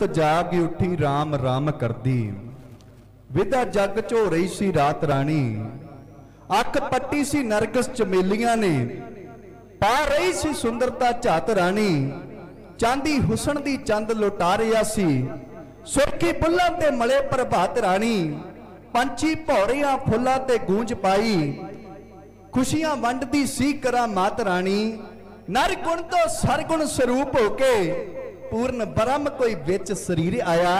सुरत जाग उठी राम राम करदी, विदा जग झो रही सी रात रानी। अख पट्टी सी नरगस चमेलियां ने, पा रही सी सुंदरता झात रानी। चांदी हुसन दी चंद लुटा रिया सी, सुरखी बुल्लां ते मले प्रभात रानी। पंछी भौरियां फुल्लां ते गूंज पाई, खुशियां वंडदी सी करा मात रानी। नर गुण तो सरगुण स्वरूप होके, पूर्ण ब्रह्म कोई विच शरीर आया।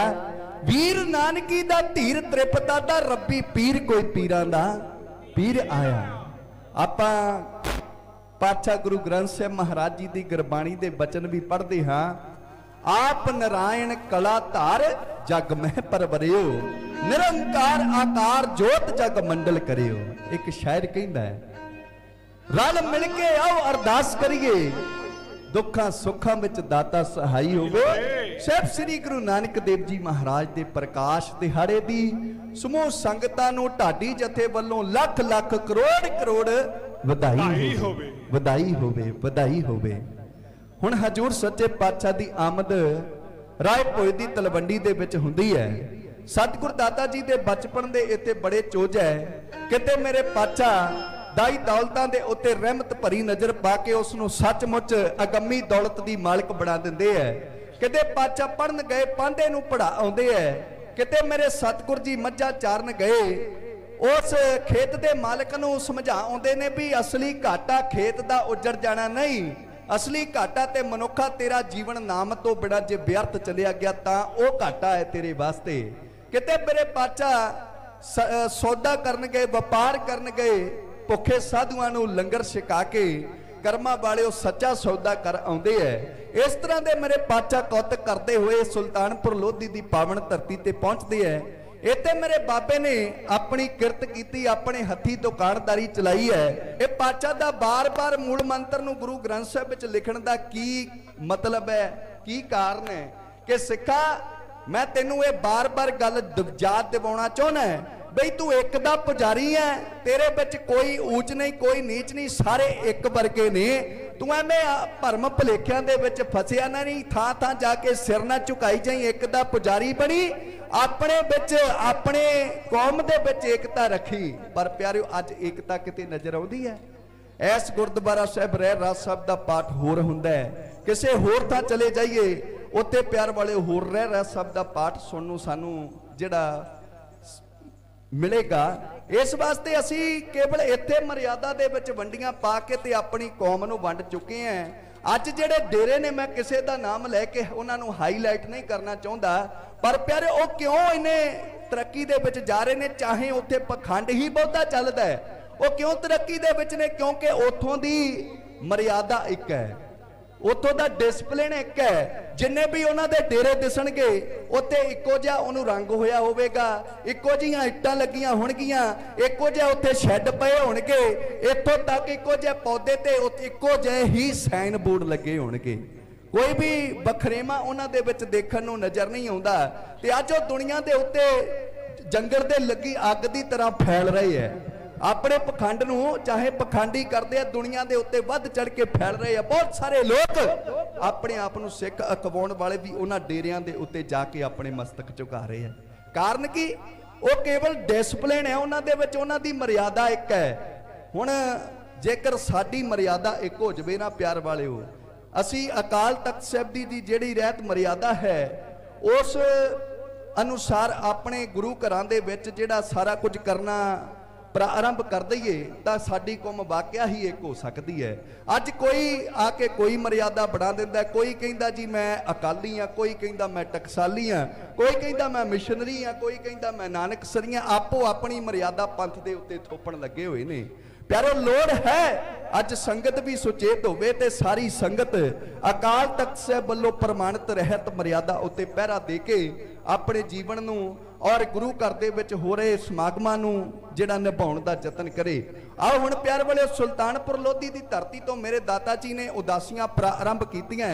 वीर नानकी दा धीर त्रिपता दा, रब्बी पीर कोई पीरां दा पीर आया। आपां पातशाह गुरु ग्रंथ साहिब महाराज जी दी गुरबाणी दे बचन भी पढ़दे हां। आप नारायण कला धार जग में परवरियो, निरंकार आकार जोत जग मंडल करियो। एक शायर कहंदा है, रल मिल के आओ अरदास करिए, दुखा सुखा विच दाता सहाई होवे। साहिब श्री गुरु नानक देव जी महाराज दे प्रकाश दिहाड़े दी समूह संगतां नूं ढाडी जथे वल्लों लख लख करोड़ करोड़ ਵਧਾਈ ਹੋਵੇ, ਵਧਾਈ ਹੋਵੇ, ਵਧਾਈ ਹੋਵੇ। ਹੁਣ ਹਜੂਰ ਸੱਚੇ ਪਾਤਸ਼ਾਹ ਦੀ ਆਮਦ ਰਾਏ ਭੋਏ ਦੀ ਤਲਵੰਡੀ ਦੇ ਵਿੱਚ ਹੁੰਦੀ ਹੈ। ਸਤਿਗੁਰ ਦਾਤਾ ਜੀ ਦੇ ਬਚਪਨ ਦੇ ਇੱਥੇ ਬੜੇ ਚੋਜ ਹੈ। ਕਿਤੇ ਮੇਰੇ ਪਾਤਸ਼ਾਹ ਦਾਈ ਦੌਲਤਾਂ ਦੇ ਉੱਤੇ ਰਹਿਮਤ ਭਰੀ ਨਜ਼ਰ ਪਾ ਕੇ ਉਸ ਨੂੰ ਸੱਚਮੁੱਚ ਅਗੰਮੀ ਦੌਲਤ ਦੀ ਮਾਲਕ ਬਣਾ ਦਿੰਦੇ ਹੈ। ਕਿਤੇ ਪਾਤਸ਼ਾਹ ਪੜਨ ਗਏ ਪਾਂਡੇ ਨੂੰ ਪੜਾਉਂਦੇ ਹੈ। ਕਿਤੇ ਮੇਰੇ ਸਤਿਗੁਰ ਜੀ ਮੱਝਾਂ ਚਾਰਨ ਗਏ, उस खेत के मालिक नूं समझाउंदे ने भी असली घाटा खेत दा उजड़ जाना नहीं, असली घाटा ते मनुखा तेरा जीवन नाम तो बिना जे व्यर्थ चलिया गया तां ओह घाटा है तेरे वास्ते। किते मेरे पातशाह सौदा करन गए, व्यापार करन गए, भुखे साधुआं नूं लंगर छका के कर्मा वाले सच्चा सौदा कर आउंदे है। इस तरह के मेरे पातशाह कौतक करते हुए सुल्तानपुर लोधी की पावन धरती ते पहुंचते हैं। इत्थे मेरे बाबे ने अपनी किरत की, अपने हथी दुकानदारी चलाई है। ये पातशाह दा बार बार मूल मंत्र नूं गुरु ग्रंथ साहिब विच लिखण दा की मतलब है, की कारण है कि सिखा मैं तेनू ये बार बार गल याद दिवाउणा चाहुंदा है बई तू एक दा पुजारी है, तेरे विच कोई ऊंच नहीं कोई नीच नहीं, सारे एक वर्गे ने। तू एवें भरम भुलेखियां दे विच फसिया ना, नहीं थां थां जाके सिर ना झुकाई जाई, एक दा पुजारी बनी, अपने विच अपने कौम दे विच एकता रखी। पर प्यारिओ अज एकता किते नजर आउंदी है? इस गुरुद्वारा साहिब रहरास साहिब दा पाठ होर हुंदा है, किसे होर थां चले जाइए उत्थे प्यार वाले होर रहरास साहिब दा पाठ सुनन नूं सानू जिहड़ा मिलेगा। इस वास्ते असी केवल इत्थे मर्यादा दे विच वंडियां पा के ते अपनी कौम नूं वंड चुके हैं। अज जिहड़े डेरे ने, मैं किसी का नाम लैके उन्हां नूं हाईलाइट नहीं करना चाहुंदा, पर प्यारे वो क्यों इन्हें तरक्की दे विच जा रहे ने, चाहे उत्थे पखंड ही बहुता चलदा है। वो क्यों तरक्की दे विच ने? क्योंकि उत्थों दी मर्यादा एक है, उत्थों दा डिसिपलिन एक है। जिन्ने भी उन्हां दे डेरे दिसणगे उत्ते इक्को जिहा उहनूं रंग होया होवेगा, इक्को जिहियां इट्टां लगियां होणगीਆਂ, इक्को जिहा उत्थे शैड पए होणगे, इत्थों तक इक्को जिहे पौधे ते इक्को जिहे ही साइन बोर्ड लगे होणगे। कोई भी बखरेवा उन्हां दे विच देखण नूं नज़र नहीं आउंदा। ते अज ओह दुनिया दे उत्ते जंगल दे लगी अग दी तरह फैल रहे है। अपने पखंड नूं चाहे पखंडी करते हैं, दुनिया के उत्ते वध चढ़ के फैल रहे हैं। बहुत सारे लोग अपने आप नूं सिख अखवाउण वाले भी उन्हां डेरियां दे उत्ते जाके अपने मस्तक झुका रहे हैं। कारण कि वो केवल डिसिपलिन है, उन्हां दे विच उन्हां दी मर्यादा एक है। हुण जेकर साडी मर्यादा एक हो जावे ना प्यार वालिओ, असी अकाल तख्त साहिब दी जिहड़ी रहत मर्यादा है उस अनुसार अपने गुरु घरां दे विच जिहड़ा सारा कुछ करना प्रारंभ कर दईए तो साडी कौम वाकया ही एक हो सकती है। अज कोई आके कोई मर्यादा बढ़ा दिंदा, कोई कहंदा जी मैं अकाली हाँ, कोई कहंदा मैं टकसाली हाँ, कोई कहंदा मैं मिशनरी हाँ, कोई कहंदा मैं नानकसरी हाँ। आपो अपनी मर्यादा पंथ दे उत्ते थोपण लगे हुए ने। प्यारो लोड़ है अज संगत भी सुचेत होवे ते सारी संगत अकाल तख्त साहिब वल्लों प्रमाणित रहत मर्यादा उत्ते पहरा दे के अपने जीवन नूं और गुरु घर दे विच हो रहे समागमां नूं जिहड़ा निभाउण दा यतन करे। आओ हुण प्यार वाले सुल्तानपुर लोधी दी धरती तो मेरे दाता जी ने उदासियां प्रारंभ कीतियां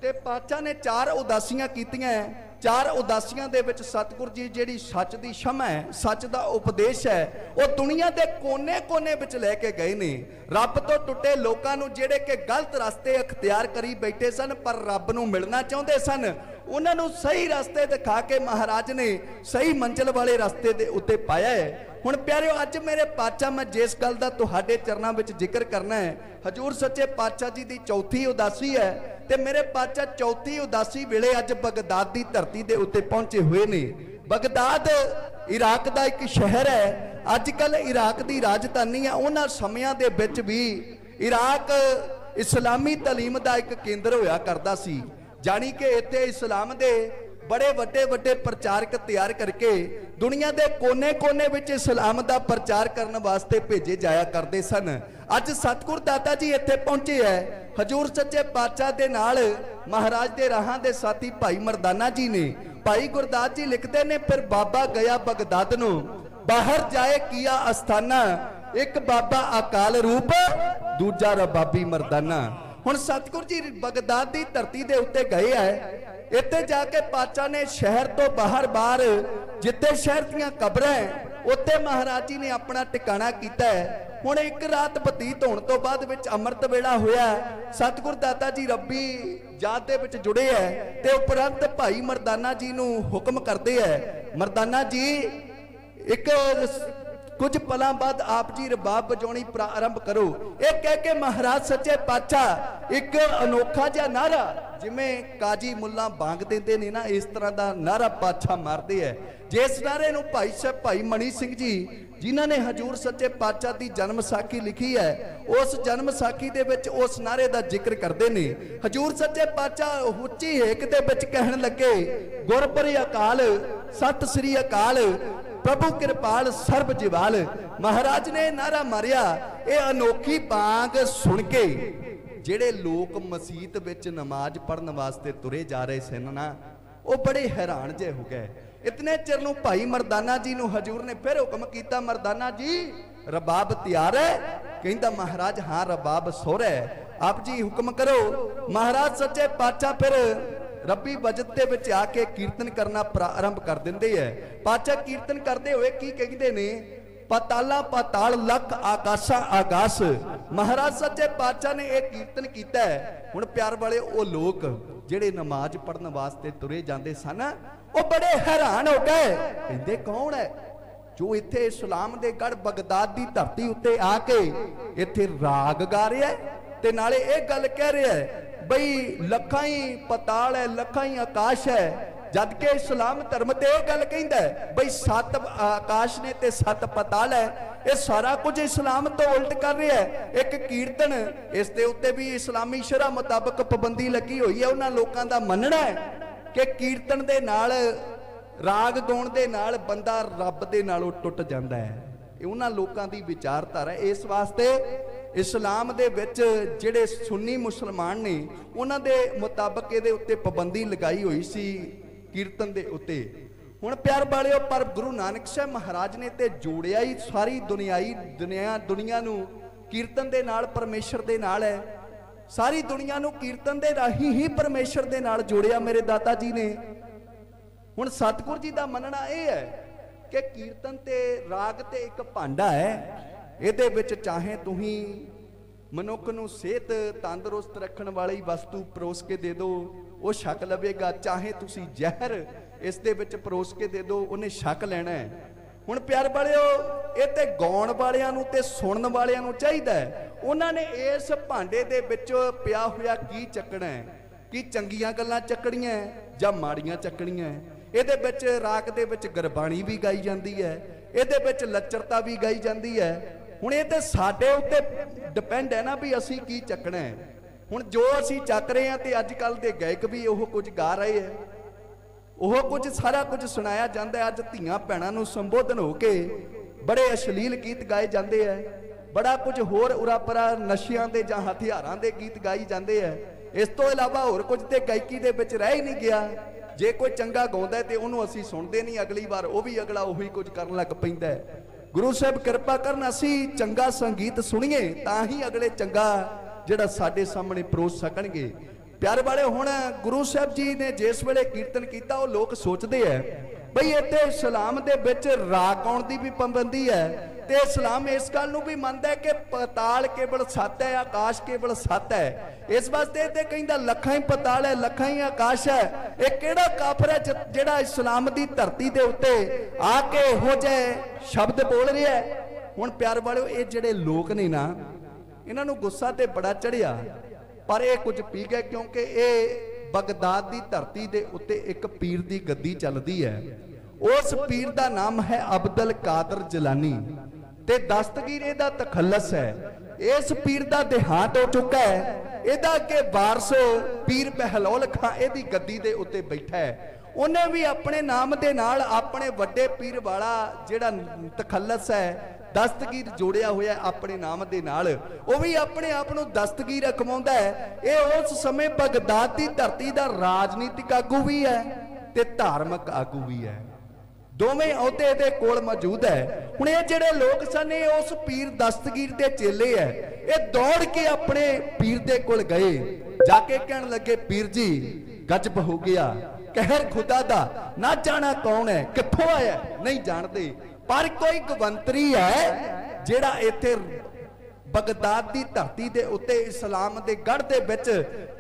ते पातशाह ने 4 उदासियां कीतियां। 4 उदासियां दे विच सतगुर जी जिहड़ी सच दी क्षमा है, सच दा उपदेश है, वो दुनिया दे कोने कोने विच लैके गए ने। रब तो टुटे लोकां नूं जिहड़े कि गलत रास्ते अख्तियार करी बैठे सन पर रब नूं मिलना चाहुंदे सन, उन्होंने सही रास्ते दिखा के महाराज ने सही मंजिल वाले रास्ते दे उत्ते पाया है। हुण प्यारिओ अज मेरे पातशाह मैं जिस गल दा तुहाडे चरनां विच जिक्र करना है, हजूर सच्चे पातशाह जी दी चौथी उदासी है ते मेरे पातशाह चौथी उदासी वेले अज बगदाद दी धरती दे उत्ते पहुंचे हुए ने। बगदाद इराक दा एक शहर है, अजकल इराक दी राजधानी है। उन्हां समयां दे विच भी इराक इस्लामी तालीम दा एक केंद्र होया करदा सी, जानी कि इत्थे इस्लाम दे बड़े वड्डे वड्डे प्रचारक तैयार करके दुनिया के कोने कोने विच इस्लाम का प्रचार करने वास्ते भेजे जाया करते सन। अज सतगुर दाता जी इत्थे पहुंचे है, हजूर सच्चे पातशाह दे नाल महाराज दे राहां दे साथी भाई मरदाना जी ने। भाई गुरदास जी लिखते ने, फिर बाबा गया बगदाद नूं, बाहर जाए किया अस्थाना, एक बाबा अकाल रूप दूजा रबाबी मरदाना। हुण सतगुर जी बगदाद की धरती दे उत्ते गए है, इत्थे जाके पातशाह ने शहर तो बाहर बाहर जिथे शहर दियां कब्रां है उत्थे महाराज जी ने अपना टिकाणा कीता है। हुण एक रात बतीत होने तो बाद विच अमृत वेला होया, सतगुर दाता जी रब्बी जात दे विच जुड़े है ते उपरंत भाई मरदाना जी नूं हुक्म करदे है, मरदाना जी एक कुछ पलों बाद आप जी रबाब बजाउणी प्रारंभ करो। एक कह के महाराज सच्चे पातशाह एक अनोखा जिहा नारा, जिवें काजी मुल्ला बांग देंदे ने ना, इस तरह का नारा पातशाह मारते है। जिस नारे नूं भाई साहब भाई मनी सिंह जी जिन्हां ने हजूर सच्चे पातशाह की जन्म साखी लिखी है, उस जन्म साखी दे विच उस नारे का जिक्र करते ने। हजूर सच्चे पातशाह उच्ची हेक दे विच कहण लगे, गुरपुरी अकाल सत श्री अकाल प्रभु कृपाल सर्ब जिवाल। महाराज ने नारा मारिया, ये अनोखी बांग सुन के जेड़े लोग मसीत विच नमाज पढ़न वास्ते तुरे जा रहे सन ना, वो बड़े हैरान जे हो गए। इतने चिर नूं भाई मरदाना जी नूं हजूर ने फिर हुक्म किया, मरदाना जी रबाब तैयार है? कहंदा महाराज हाँ रबाब सुर है, आप जी हुक्म करो। महाराज सच्चे पातशाह फिर रब्बी बजट दे विच आके कीर्तन करना प्रारंभ कर दिंदे है। पातशाह कीर्तन करते हुए की कहते ने, पताला पताल लख आकाशा आकाश। महाराज सच्चे पातशाह ने एक कीर्तन किया है। हुण प्यार वाले वो लोग जिहड़े नमाज पढ़न वास्ते तुरे जांदे सन, वो बड़े हैरान हो गए, कहंदे कौन है जो इत्थे इस्लाम दे गढ़ बगदाद की धरती उत्ते आके इत्थे राग गा रहा है ते नाले एक गल कह रहा है बई लखां ही पताल है, लखां ही आकाश है, जबकि इस्लाम धर्म ते यह गल कहंदा है बई 7 आकाश ने ते 7 पताल है। ये सारा कुछ इस्लाम तो उल्ट कर रहा है। एक कीर्तन इस दे उत्ते भी इस्लामी शरह मुताबक पाबंदी लगी हुई है। उन्हां लोकां दा मनना है कि कीर्तन दे नाल राग गाउण दे नाल बंदा रब दे नालों टुट जांदा है। उन्हां लोकां दी विचारधारा। इस वास्ते इस्लाम दे विच जिहड़े सुन्नी मुसलमान ने उन्हां दे मुताबक इहदे उत्ते पाबंदी लगाई हुई सी कीर्तन दे उत्ते। हुण प्यार वालिओ, पर गुरु नानक साहब महाराज ने ते जोड़िया ही सारी दुनिया नूं कीर्तन दे नाल, परमेश्वर दे नाल है। सारी दुनिया नूं कीर्तन दे राही ही परमेश्वर दे नाल जोड़िया मेरे दाता जी ने। हुण सतगुर जी दा मनना यह है कि कीर्तन ते राग ते एक भांडा है, ਇਹਦੇ ਵਿੱਚ ਚਾਹੇ ਤੁਸੀਂ ਮਨੁੱਖ ਨੂੰ ਸਿਹਤ ਤੰਦਰੁਸਤ ਰੱਖਣ ਵਾਲੀ ਵਸਤੂ ਪਰੋਸ ਕੇ ਦੇ ਦਿਓ, ਉਹ ਛਕ ਲਵੇਗਾ। ਚਾਹੇ ਤੁਸੀਂ ਜ਼ਹਿਰ ਇਸ ਦੇ ਵਿੱਚ ਪਰੋਸ ਕੇ ਦੇ ਦਿਓ, ਉਹਨੇ ਛਕ ਲੈਣਾ ਹੈ। ਹੁਣ ਪਿਆਰ ਵਾਲਿਓ, ਇਹ ਤੇ ਗਾਉਣ ਵਾਲਿਆਂ ਨੂੰ ਤੇ ਸੁਣਨ ਵਾਲਿਆਂ ਨੂੰ ਚਾਹੀਦਾ ਹੈ, ਉਹਨਾਂ ਨੇ ਇਸ ਭਾਂਡੇ ਦੇ ਵਿੱਚ ਪਿਆ ਹੋਇਆ ਕੀ ਚੱਕਣਾ ਹੈ, ਕੀ ਚੰਗੀਆਂ ਗੱਲਾਂ ਚੱਕਣੀਆਂ ਜਾਂ ਮਾੜੀਆਂ ਚੱਕਣੀਆਂ। ਇਹਦੇ ਵਿੱਚ ਰਾਗ ਦੇ ਵਿੱਚ ਗੁਰਬਾਣੀ ਵੀ ਗਾਈ ਜਾਂਦੀ ਹੈ, ਇਹਦੇ ਵਿੱਚ ਲੱਚਰਤਾ ਵੀ ਗਾਈ ਜਾਂਦੀ ਹੈ। ਹੁਣ ਇਹ ਤੇ ਸਾਡੇ ਉੱਤੇ ਡਿਪੈਂਡ ਹੈ ਨਾ ਵੀ ਅਸੀਂ ਕੀ ਚੱਕਣਾ ਹੈ। ਹੁਣ ਜੋ ਅਸੀਂ ਚੱਕ ਰਹੇ ਹਾਂ ਤੇ ਅੱਜ ਕੱਲ ਦੇ ਗਾਇਕ ਵੀ ਉਹ ਕੁਝ ਗਾ ਰਹੇ ਹੈ, ਉਹ ਕੁਝ ਸਾਰਾ ਕੁਝ ਸੁਣਾਇਆ ਜਾਂਦਾ। ਅੱਜ ਧੀਆਂ ਭੈਣਾਂ ਨੂੰ ਸੰਬੋਧਨ ਹੋ ਕੇ ਬੜੇ ਅਸ਼ਲੀਲ ਗੀਤ ਗਾਏ ਜਾਂਦੇ ਹੈ, ਬੜਾ ਕੁਝ ਹੋਰ ਉਰਾਪਰਾ ਨਸ਼ਿਆਂ ਦੇ ਜਾਂ ਹਥਿਆਰਾਂ ਦੇ ਗੀਤ ਗਾਈ ਜਾਂਦੇ ਹੈ। ਇਸ ਤੋਂ ਇਲਾਵਾ ਹੋਰ ਕੁਝ ਤੇ ਗਾਇਕੀ ਦੇ ਵਿੱਚ ਰਹਿ ਹੀ ਨਹੀਂ ਗਿਆ। ਜੇ ਕੋਈ ਚੰਗਾ ਗਾਉਂਦਾ ਤੇ ਉਹਨੂੰ ਅਸੀਂ ਸੁਣਦੇ ਨਹੀਂ, ਅਗਲੀ ਵਾਰ ਉਹ ਵੀ ਅਗਲਾ ਉਹੀ ਕੁਝ ਕਰਨ ਲੱਗ ਪੈਂਦਾ ਹੈ। ਗੁਰੂ ਸਾਹਿਬ ਕਿਰਪਾ ਕਰਨ ਅਸੀਂ ਚੰਗਾ ਸੰਗੀਤ ਸੁਣੀਏ ਤਾਂ ਹੀ ਅਗਲੇ ਚੰਗਾ ਜਿਹੜਾ ਸਾਡੇ ਸਾਹਮਣੇ ਪਰੋਸ ਸਕਣਗੇ। प्यारे वाले हुण गुरु साहब जी ने जिस वेले कीर्तन किया वो लोग सोचते हैं बई इत्थे इस्लाम दे विच राग गाउण दी भी पाबंदी है ते इस्लाम इस गल नूं भी मनदा है कि पताल केवल सत्त है, आकाश केवल सत्त है। इस वास्ते ते कहिंदा लखां ही पताल है, लखां ही आकाश है। ये किहड़ा काफर है जिहड़ा इस्लाम दी धरती दे उत्ते आके इहो जिहे शब्द बोल रहा है। हुण प्यार वालिओ ये जिहड़े लोग ने ना इन्हां नूं गुस्सा ते बड़ा चढ़िया, पर ये कुछ पी गए क्योंकि ये बगदाद की धरती के उत्ते एक पीर की गद्दी चलती है। उस पीर का नाम है अब्दुल कादर जिलानी ते दस्तगीर इहदा तखल्लस है। इस पीर का देहांत हो चुका है। इहदा अगे वारस पीर बहलौल खां इहदी गद्दी दे उत्ते बैठा है। उन्हें भी अपने नाम के नाल अपने वड्डे पीर वाला जिहड़ा तखल्लस है दस्तगीर जोड़िया हुआ अपने नाम के नाल, वो भी अपने आप को दस्तगीर अखवाउंदा है। ये उस समय बगदाद की धरती का राजनीतिक आगू भी है ते धार्मिक आगू भी है, दोवें अहुदे दे कोल मौजूद है। हुण ये जिहड़े लोग सन उस पीर दस्तगीर के चेले है, ये दौड़ के अपने पीर दे कोल गए, जाके कहन लगे पीर जी गजब हो गया, कहर खुदा दा ना जाना कौन है, कित्थों आया नहीं जानते, पर कोई गवंतरी है जिहड़ा इत्थे बगदाद की धरती के उत्ते इस्लाम के गढ़ के विच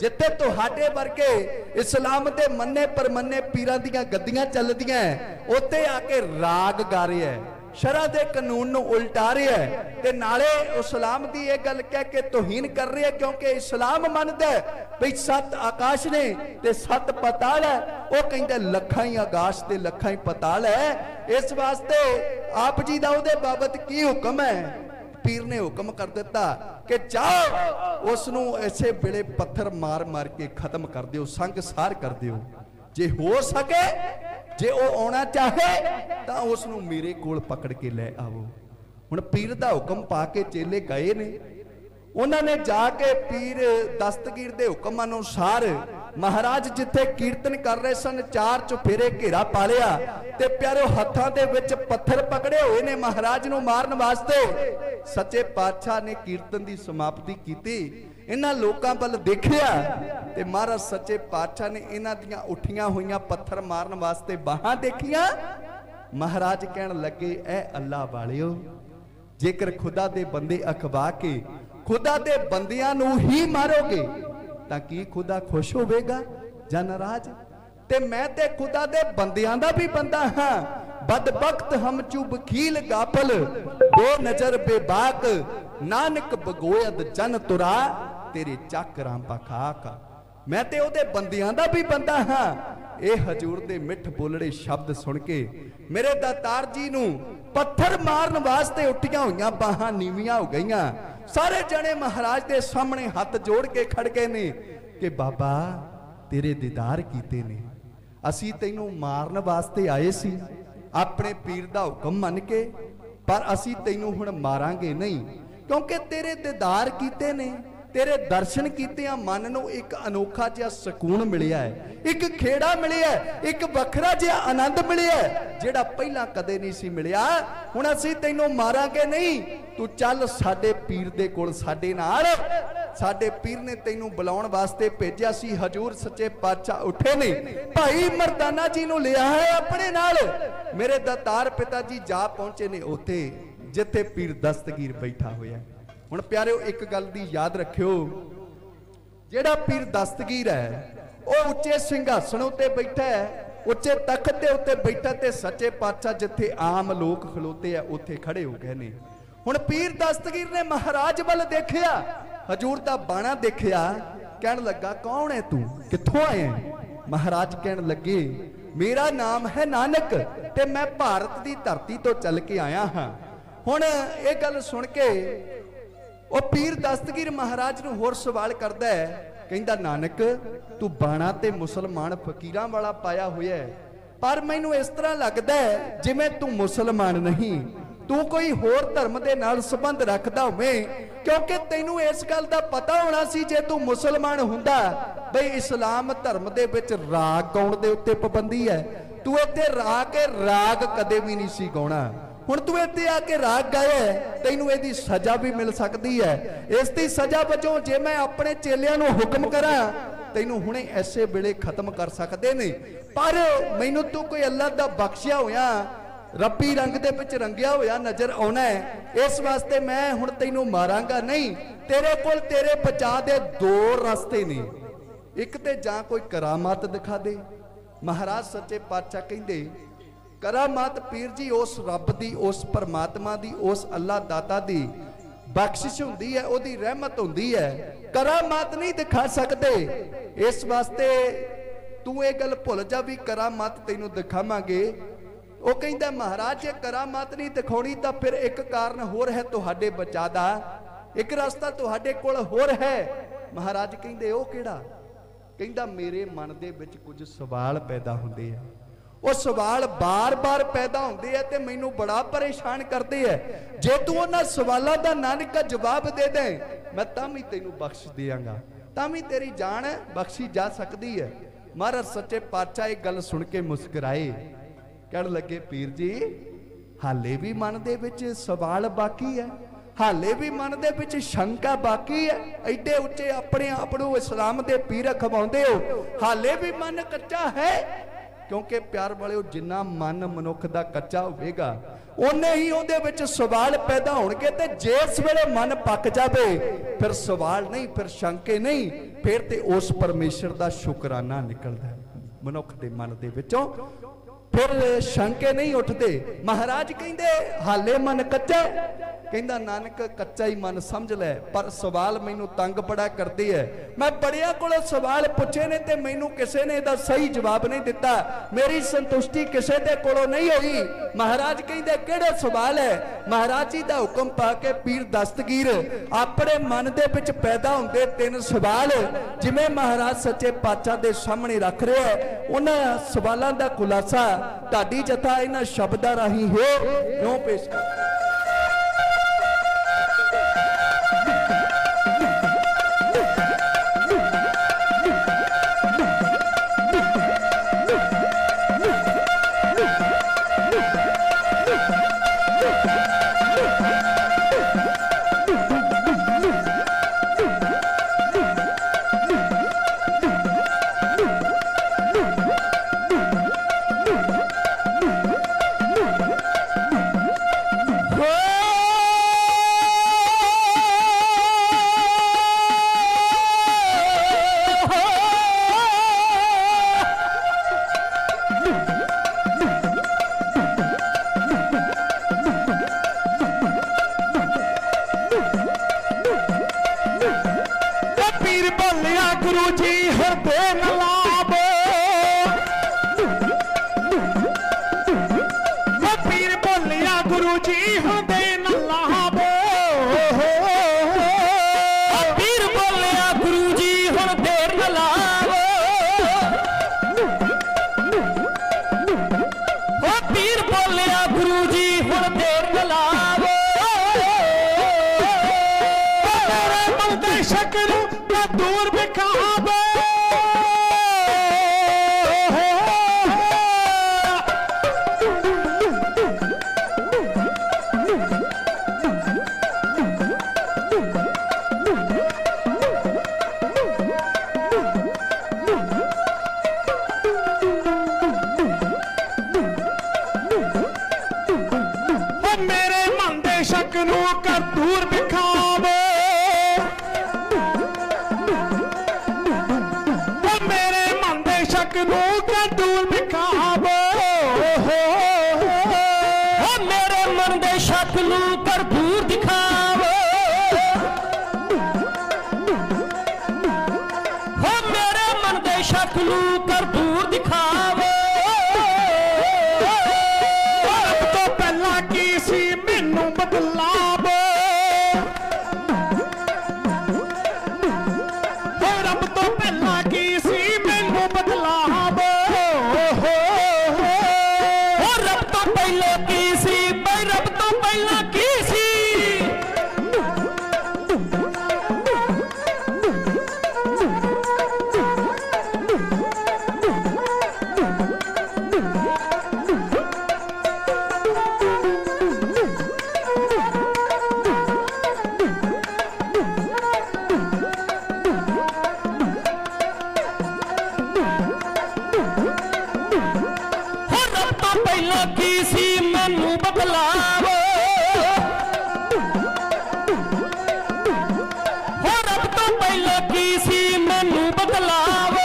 जिथे तुहाडे वर्गे इस्लाम के मन्ने परमन्ने पीरां दीयां गद्दियां चलदियां उत्ते आके राग गा रहा है, शरा दे कानून नूं उल्टा रहा है ते नाले इस्लाम की यह गल कह के तौहीन कर रहा है। क्योंकि इस्लाम मनदा है भी सत्त आकाश ने ते सत्त पताल है, वो कहंदे लखां ही आकाश ते लखां ही पताल है। इस वास्ते आप जी दा उहदे बाबत की हुक्म है? पीर ने हुक्म कर दिता कि जाओ उसनू ऐसे वेले पत्थर मार मार के खत्म कर दियो, संग सार कर दियो, जे हो सके जे वो आना चाहे तो उसनू मेरे कोल पकड़ के ले आओ। हुण पीर दा हुक्म पा के चेले गए ने, उन्होंने जाके पीर दस्तगीर दे हुक्म अनुसार महाराज जिथे कीर्तन कर रहे सन चार चुफेरे घेरा पा लिया ते प्यारे हत्थां दे विच पत्थर पकड़े हुए ने महाराज नूं मारन वास्ते। सच्चे पातशाह ने कीर्तन की समाप्ति की, इन्हां लोकां वल देखिया ते महाराज सच्चे पातशाह ने इन्हां दियां उठियां होइयां पत्थर मारन वास्ते बाहां देखियां। महाराज कहन लगे ऐ अल्लाह वालिओ, जेकर खुदा दे बंदे अखवा के खुदा दे बंदियां नूं ही मारोगे तां की खुदा खुश होवेगा जां नाराज? ते मैं ते खुदा दे बंदियां दा भी बंदा हां, बदबख्त हम चू बखील गाफल दो नजर बेबाक नानक बगोयद जन तुरा तेरे चाकरां पखाक। मैं ते ओदे बंदियां दा भी बंदा हां। ये हजूर दे मिठ बोलड़े शब्द सुन के मेरे दातार जी नूं पत्थर मारन वास्ते उठियां होइयां बाहां नीवियां हो गईयां। सारे जने महाराज के सामने हाथ जोड़ के खड़ गए ने कि बाबा तेरे दीदार कीते ने, असी तैनू मारन वास्ते आए सी अपने पीर दा हुक्म मन के, पर असी तैनू हुण मारांगे नहीं क्योंकि तेरे दीदार कीते ने, तेरे दर्शन कीते मन नूं एक अनोखा जिहा सकून मिलिया है, एक खेड़ा मिलिया है, एक वखरा जिहा आनंद मिलिया है जिहड़ा पहला कदे नहीं सी मिलिया। हुण असीं तैनूं मारांगे नहीं, तू चल साडे पीर दे कोल साडे नाल। साडे पीर ने तैनूं बुलाउण वास्ते भेजिया सी। हजूर सच्चे पातशाह उठे ने, भाई मर्दाना जी नूं लिया है अपने नाल। मेरे दातार पिता जी जा पहुंचे ने उत्थे जिथे पीर दस्तगीर बैठा होया। हुण प्यारिओ एक गल दी याद रखियो, जिहड़ा पीर दस्तगीर है वह उच्चे सिंघासन उत्ते बैठा है, उच्चे तख्त के उत्ते बैठा ते सच्चे पातशाह जिथे आम लोग खलोते हैं उत्थे खड़े हो गए ने। हुण पीर दस्तगीर ने महाराज वल देखिया, हजूर दा बाणा देखिया, कहन लगा कौन है तू, कित्थों आए? महाराज कहन लगे मेरा नाम है नानक ते मैं भारत की धरती तो चल के आया हाँ। हुण ये गल सुन के वो पीर दस्तगीर महाराज नूं होर सवाल करदा है, कहंदा नानक तू बाणा ते मुसलमान फकीरां वाला पाया होया है, पर मैनूं इस तरह लगदा है जिवें तू मुसलमान नहीं, तू कोई होर धर्म दे नाल संबंध रखदा होवे, क्योंकि तैनूं इस गल दा पता होना सी जे तू मुसलमान हुंदा बई इस्लाम धर्म दे विच राग गाउण दे उत्ते पाबंदी है, तू इत्थे राग कदे भी नहीं सी गाउणा। हुण तू इत्थे आके राग गाया तैनूं इहदी सज़ा भी मिल सकती है। इस दी सज़ा वजों जे मैं अपने चेलियां नूं हुक्म करां तैनू हुणे ऐसे वेले खत्म कर सकते ने, पर मैनू तू कोई अल्लाह दा बख्शिया होया रब्बी रंग दे विच रंगिया होया नजर आना है, इस वास्ते मैं हुण तैनू मारांगा नहीं। तेरे कोल तेरे बचा दे दो रास्ते ने, एक ते जां कोई करामात दिखा दे। महाराज सच्चे पातशाह कहंदे करामात पीर जी उस रब दी, उस परमात्मा दी, उस अल्लाह दाता दी बख्शिश हुंदी है, ओदी रहमत हुंदी है, करामात नहीं दिखा सकते। इस वास्ते तू ये गल भुल जा भी करामात तैनू दिखावांगे। वो कहंदा महाराज जे करामात नहीं दिखाउणी तां फिर एक कारण होर है तुहाडे बचा दा, एक रास्ता तुहाडे कोल होर है। महाराज कहंदे ओ किहड़ा? कहंदा मेरे मन दे विच कुछ सवाल पैदा हुंदे आ, वो सवाल बार बार पैदा होंदे आ ते मैनू बड़ा परेशान करते हैं। जे तू उन्हां सवालों का नानक जवाब दे दे मैं तां भी तैनू बख्श देंगा, तां भी तेरी जान बख्शी जा सकती है। महाराज सच्चे पातशाह एक गल सुन के मुस्कुराए, कहण लगे पीर जी हाले भी मन दे विच सवाल बाकी है, हाले भी मन दे विच शंका बाकी है। एडे उच्चे अपने आप नूं इस्लाम दे पीर खवाउंदे हो, हाले भी मन कच्चा है। क्योंकि प्यार वाले जिन्ना मन मनुख दा कच्चा होवेगा उन्ने ही उहदे विच सवाल पैदा होणगे, ते जिस वेले मन पक जावे फिर सवाल नहीं, फिर शंके नहीं, फिर ते उस परमेश्वर दा शुकराना निकलदा मनुख दे मन दे विचों, फिर शंके नहीं उठते। महाराज कहंदे हाले मन कच्चा, कहंदा नानक कच्चा ही मन समझ लै, पर सवाल मैनू तंग बड़ा करती है। मैं बड़िया कोलों सवाल पूछे ने ते मैनू किसी ने इहदा सही जवाब नहीं दिता, मेरी संतुष्टि किसी दे कोलों नहीं हुई। महाराज कहंदे किहड़े सवाल है? महाराज जी दा हुक्म पा के पीर दस्तगीर अपने मन दे विच पैदा हुंदे तीन सवाल जिवें महाराज सच्चे पातशाह दे सामने रख रहे हैं, उन्हां सवालों दा खुलासा ढाडी जथा इन्हां शब्दां राहीं हो क्यों पेश कर। पहला की सी मैनू बदलाव, हो रब तो पहला की सी मैनू बदलाव।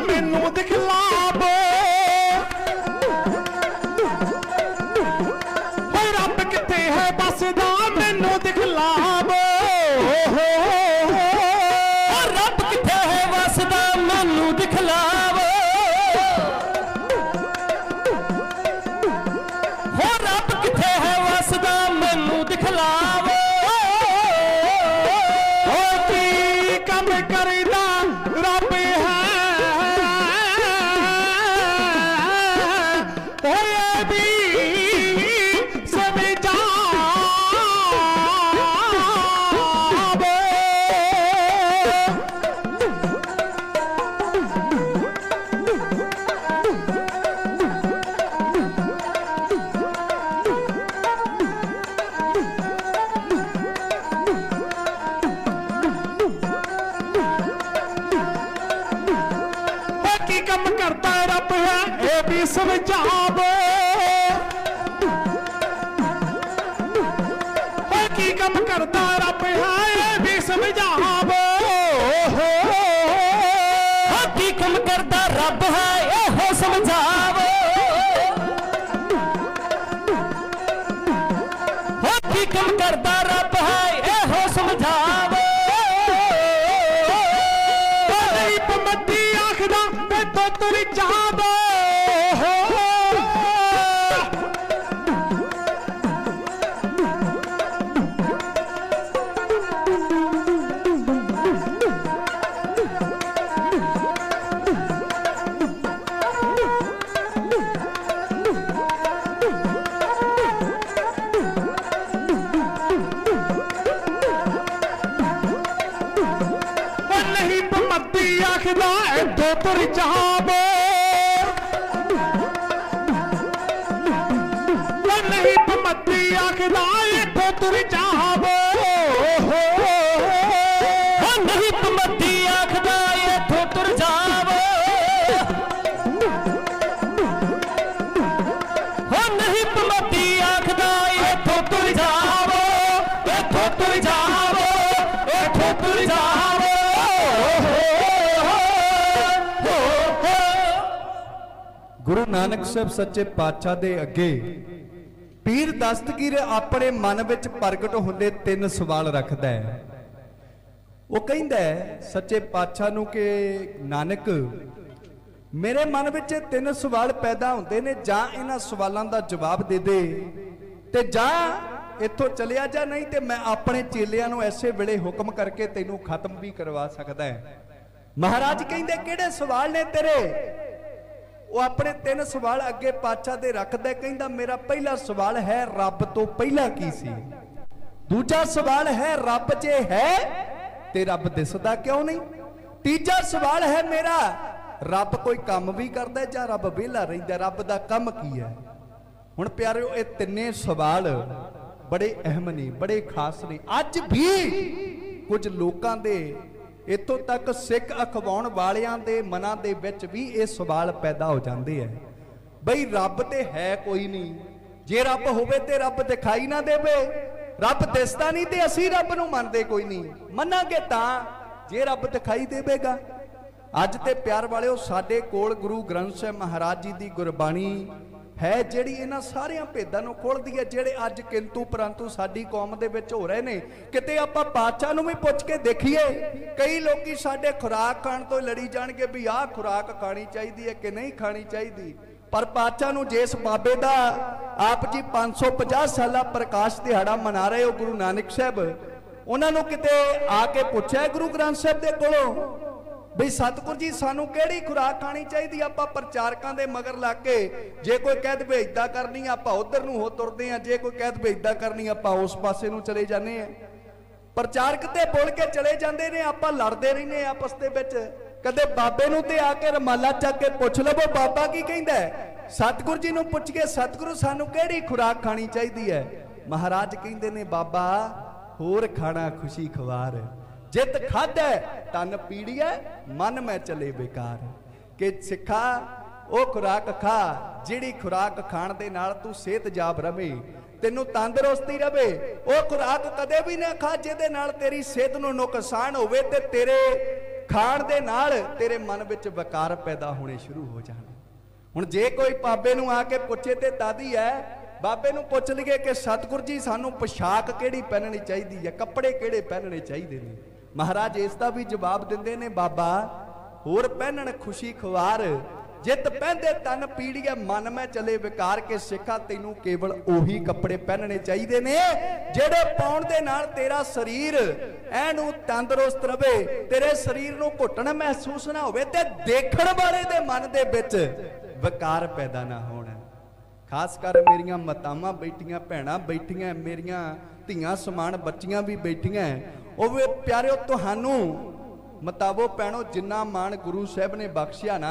मैनू दिखलाव, रब किथे है बसदा मैनू दिखलाव, रब किथे है बसदा मैनू दिखलाव, हो रब किथे है बसदा मैनू दिखलाव। हो की कम करदा रब कम करता रब है ये भी समझावो, की कम करता रब है ये भी समझावो, की कम करता रब है ये हो समझावो, की कम करता रब है ये हो समझावो। मती आखदा तो तुर जावो, नहीं मती आखदा तो तुर जावो, नहीं मती आखदा तो तुर जावो, नहीं मती आखदा तो तुर जावो, नहीं मती आखदा तो तुर जावो, तो तुर जावो, तो तुर जावो। गुरु नानक साहब सच्चे पातशाह दे अगे पीर दस्तगीर अपने मन विच प्रगट होंदे तीन सवाल रखदा है। वो कहंदा है सच्चे पातशाह नूं कि नानक मेरे मन विच तीन सवाल पैदा होंदे ने, जां इन्हां सवालां दा जवाब दे दे ते जां इत्थों चलिया जा, नहीं ते मैं अपने चेलियां नूं ऐसे वेले हुक्म करके तैनूं खत्म भी करवा सकदा है। महाराज कहंदे किहड़े सवाल ने तेरे? वो अपने तीन सवाल अगे पातशाह दे रखदा, कहंदा मेरा पहला सवाल है रब तो पहला की सी, दूजा सवाल है रब जे है ते रब दिसदा क्यों नहीं, तीजा सवाल है मेरा रब कोई काम भी करदा है जां रब वेला रहिंदा, रब दा काम की है। हुण प्यारिओ ये तिन्ने सवाल बड़े अहम ने, बड़े खास ने। अज भी कुछ लोकां दे इत्थों तक सिख अखवाउण वालियां दे मनां दे विच भी ये सवाल पैदा हो जाते हैं, बई रब ते है कोई नहीं, जे रब होवे ते रब दिखाई ना देवे, रब दिसदा नहीं ते असीं रब नूं मनदे कोई नहीं, मनांगे तां जे रब दिखाई देवेगा। अज ते प्यार वालिओ साडे कोल गुरु ग्रंथ साहिब महाराज जी दी गुरबाणी है जिहड़ी इन्हां सारियां भेदां नूं खोलदी है, जिहड़े अज किंतु परंतु साडी कौम दे विच हो रहे ने। किते आपां पातशाह नूं भी पुੱਛ के देखीए, कई लोकी साडे खुराक खाण तो लड़ी जाणगे भी आह खुराक खानी चाहिदी है कि नहीं खानी चाहिदी, पर पातशाह नूं जिस बाबे दा आप जी 550 साला प्रकाश दिहाड़ा मना रहे हो गुरु नानक साहब, उन्हां नूं किते आके पुੱਛਿਆ गुरु ग्रंथ साहब दे कोलों बई सतगुर जी सानू केड़ी खुराक खानी चाहिए? आपां प्रचारकां दे मगर लग के जे कोई कह दे इदां करनी आपां उधर नूं हो तुरदे आ, जे कोई कह दे इदां करनी आपां उस पासे नूं चले जाने आ। प्रचारक ते बोल के चले जाते ने, आप लड़ते रहने आपस दे विच। कदे बाबे नूं ते आके रमाला चक के पुछ लवो बाबा की कहंदा है। सतगुरु जी नूं पुछ के सतगुरु सानू किहड़ी खुराक खानी चाहिदी है? महाराज कहंदे ने बाबा होर खाना खुशी खवार, जित खादा तन पीड़िया मन में चले बेकार। कि सिखा वो खुराक खा जिहड़ी खुराक खाण दे नाल तू सेहतयाब रवे, तेनू तंदुरुस्ती रवे। वो खुराक कदे भी ना खा जिहदे नाल तेरी सेहत नूं नुकसान होवे ते तेरे खाण दे नाल तेरे मन विच विकार पैदा होने शुरू हो जाण। हुण जे कोई बाबे नूं आके पुछे ते दादी है, बाबे नूं पुछ लईए कि सतगुरु जी सानू पोशाक किहड़ी पहननी चाहिदी है, कपड़े किहड़े पहनने चाहिए ने? महाराज इसका भी जवाब दिंदे ने, बाबा होर पहनण खुशी खुआर, जित पहनदे तन पीड़िया मन में चले विकार। के सिखा तैनू केवल ओही कपड़े पहनने चाहिए ने जेड़े पाउण दे नाल तेरा शरीर ऐनू तंदुरुस्त रवे, तेरे शरीर नू घुटन महसूस ना होवे ते देखण वाले दे मन दे विच विकार पैदा ना होण। खास कर मेरियां मातावां बैठियां, भैणां बैठियां, मेरियां धीआं समान बच्चियां भी बैठियां, ਉਹ ਵੀ ਪਿਆਰਿਓ ਤੁਹਾਨੂੰ ਮਤਾਬੋ ਭੈਣੋ ਜਿੰਨਾ ਮਾਣ ਗੁਰੂ ਸਾਹਿਬ ਨੇ ਬਖਸ਼ਿਆ ਨਾ,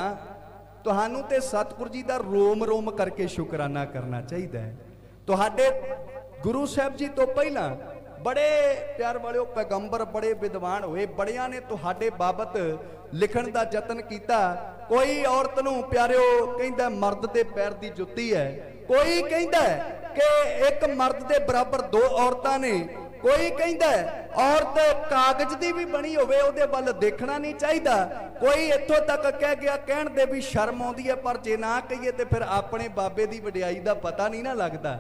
ਤੁਹਾਨੂੰ ਤੇ ਸਤਿਗੁਰੂ ਜੀ ਦਾ ਰੋਮ ਰੋਮ ਕਰਕੇ ਸ਼ੁਕਰਾਨਾ ਕਰਨਾ ਚਾਹੀਦਾ ਹੈ। ਤੁਹਾਡੇ ਗੁਰੂ ਸਾਹਿਬ ਜੀ ਤੋਂ ਪਹਿਲਾਂ बड़े प्यार वाले पैगंबर बड़े विद्वान हुए, बड़िया ने तुहाडे बाबत लिखण दा जतन किया। कोई औरत नूं प्यारिओ कहंदा मर्द दे पैर दी जुत्ती है, कोई कहंदा कि एक मर्द दे बराबर दो औरतां ने, कोई कहंदा औरत कागज दी भी बनी होवे ओहदे वल देखना नहीं चाहिदा, कोई इत्थों तक कह गया कहण दे भी शर्म आउंदी है, पर जे ना कहिए ते फिर अपने बाबे दी वडियाई दा पता नहीं ना लगदा।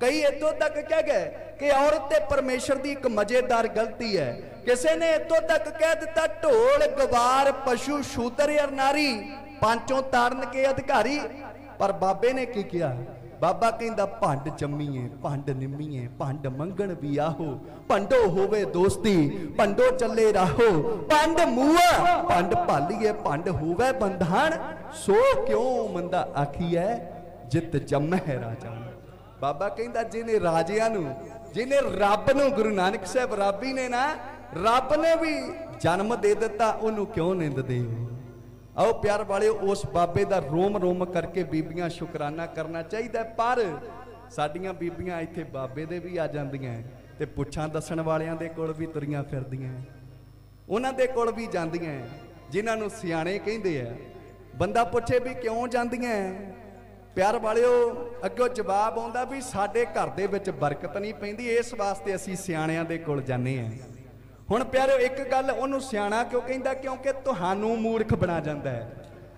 कई इतों तक कह गए कि औरत ते परमेश्वर की एक मजेदार गलती है। किसी ने इतों तक कह दिता ढोल गवार पशु शूद्र या नारी पांचों तारन के अधिकारी। पर बाबे ने की किया, बाबा कहंदा भंड जम्मीए भंड निम्मीए भंड मंगण भी आहो, भंडो होवे दोस्ती भंडो चले राहो, भंड मूआ भंड भालीए भंड होवे बंधान, सो क्यों मंदा आखिए जित जम्मै राजा। बाबा कहंदा जिन्हें राजियां नूं जिन्हें रब नूं गुरु नानक साहब राबी ने ना रब ने भी जन्म दे दिता, उन्होंने क्यों निंददे हो। आओ प्यार वाले उस बाबे दा रोम रोम करके बीबियां शुकराना करना चाहिए। पर साडियां बीबियां इत्थे बाबे दे भी आ जांदियां ते पुछां दसण वालियां दे कोल भी तुरियां फिरदियां, उन्हां दे कोल भी जांदियां जिन्हां नूं सियाणे कहंदे आ। बंदा पुछे भी क्यों जांदियां, प्यार वालिओ अग्गों जवाब आउंदा भी साडे घर दे विच बरकत नहीं पैंदी, इस वास्ते असीं सियाणियां दे कोल जाने आ। हुण प्यारे एक गल उहनूं सियाणा क्यों कहंदा, क्योंकि तुहानूं मूर्ख बना जांदा है।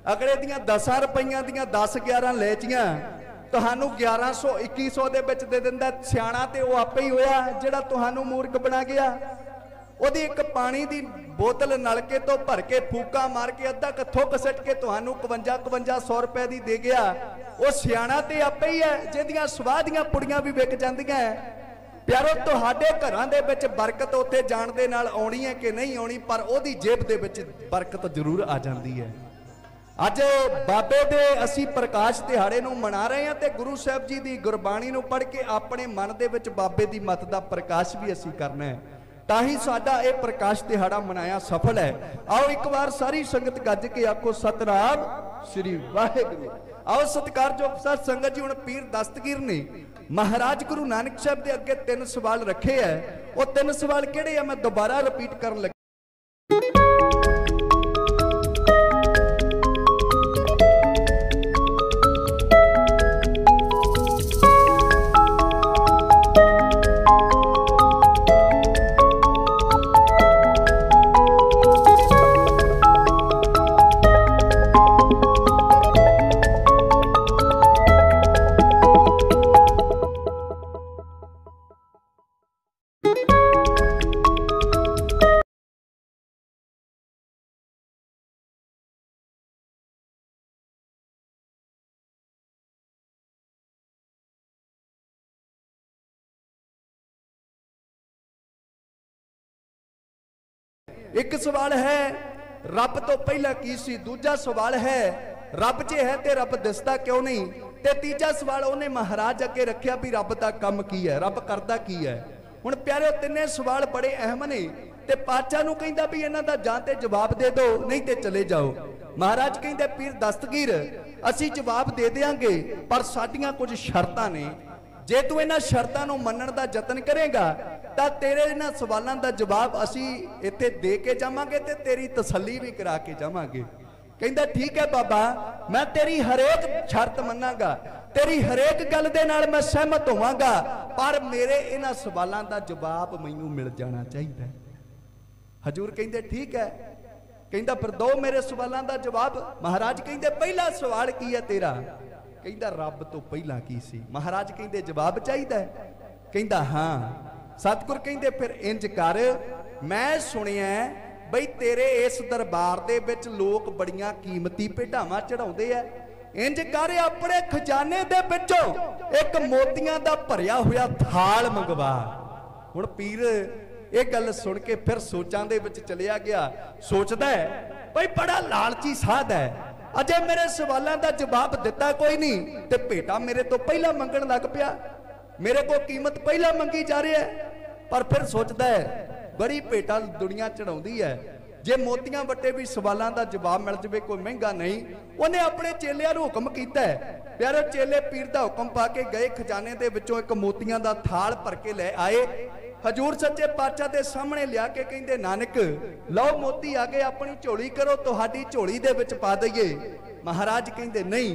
अगले दियां 10 रुपईआं दियां 10-11 लेचियां तुहानूं 1100-2100 दे विच दे दिंदा। सियाणा ते वो आपे ही होया जिहड़ा तुहानूं मूर्ख बना गया। ਉਹਦੀ एक पानी की बोतल नलके तो भर के फूका मार के अद्धा क थुक सट के तुहानूं 55-55 रुपए की दे गया। वो सियाणा ते आपे ही है जिहदियां स्वाह दियां पुड़ियां भी विक जांदियां। प्यारो तुहाडे घरां दे विच बरकत उत्थे जाण दे नाल आउणी है कि नहीं आउणी, पर ओहदी जेब दे विच बरकत जरूर आ जांदी है। अज बाबे दे असी प्रकाश दिहाड़े नूं मना रहे हैं ते गुरु साहब जी दी गुरबाणी नूं पढ़ के अपने मन दे विच बाबे दी मत दा प्रकाश भी असी करना है, ताही साडा ये प्रकाश दिहाड़ा मनाया सफल है। आओ एक बार सारी संगत गज के आखो सतनाम श्री वाहिगुरू। आओ सत्कारयोग साध संगत जी, हुण पीर दस्तगीर ने महाराज गुरु नानक साहब के अगे 3 सवाल रखे है। वो 3 सवाल किहड़े है मैं दोबारा रिपीट करन लगा। एक सवाल है रब तो पहला की सी, दूजा सवाल है रब जे है ते रब दिसदा क्यों नहीं, ते तीजा सवाल उन्हें महाराज अगे रखिया भी रब दा कम की है, रब करदा की है। हुण प्यारे तिन्ने सवाल बड़े अहम ने ते पातशाह नूं कहंदा भी इन्हां दा जां ते जवाब दे दो नहीं ते चले जाओ। महाराज कहंदे पीर दस्तगीर असीं जवाब दे देंगे पर साडियां कुछ शर्तां ने, जे तू इन्हां शर्तां नूं मन्नण दा यतन करेगा तां तेरे इन्हां सवालां दा जवाब असीं इत्थे दे के जावांगे ते तेरी तसल्ली भी करा के जावांगे। कहंदा ठीक है बाबा, मैं तेरी हरेक शर्त मन्नांगा, तेरी हरेक गल दे नाल मैं सहमत होवांगा, पर मेरे इन्हां सवालां दा जवाब मैनूं मिल जाना चाहिए। हजूर कहंदे ठीक है। कहंदा फिर दो मेरे सवालों का जवाब। महाराज कहंदे पहला सवाल की है तेरा? कहंदा रब तो पहला की सी। महाराज कहंदे जवाब चाहिए? कहंदा हाँ। सतगुर कहंदे फिर इंज कर, मैं सुनिया बई तेरे इस दरबार दे विच लोग बड़ियां कीमती भेडावां चढ़ाउंदे आ, इंज कर अपने खजाने दे विचों एक मोतियां दा भरिया होया थाल मंगवा। हुण पीर ये गल सुन के फिर सोचां दे विच चलिया गया। सोचदा है भाई बड़ा लालची साध है, अजे मेरे सवालों का जवाब दिता कोई नहीं ते भेटा मेरे तो पहला मंगण लग पिया, मेरे को कीमत पहला मंगी जा रही है। पर फिर सोचदा है बड़ी भेटा दुनिया चढ़ाउंदी है, जे मोतियां वट्टे भी सवालों का जवाब मिल जाए कोई महंगा नहीं। उन्हें अपने चेलियां नूं हुक्म कीता है, प्यारे चेले पीर दा हुक्म पा के गए, खजाने दे विचों एक मोतियां दा थाल भर के ले आए। हजूर सच्चे पातशाह के सामने लिया के कहंदे नानक लो मोती आ गए, अपनी झोली करो तुहाडी झोली दे विच पा दईए। महाराज कहंदे नहीं,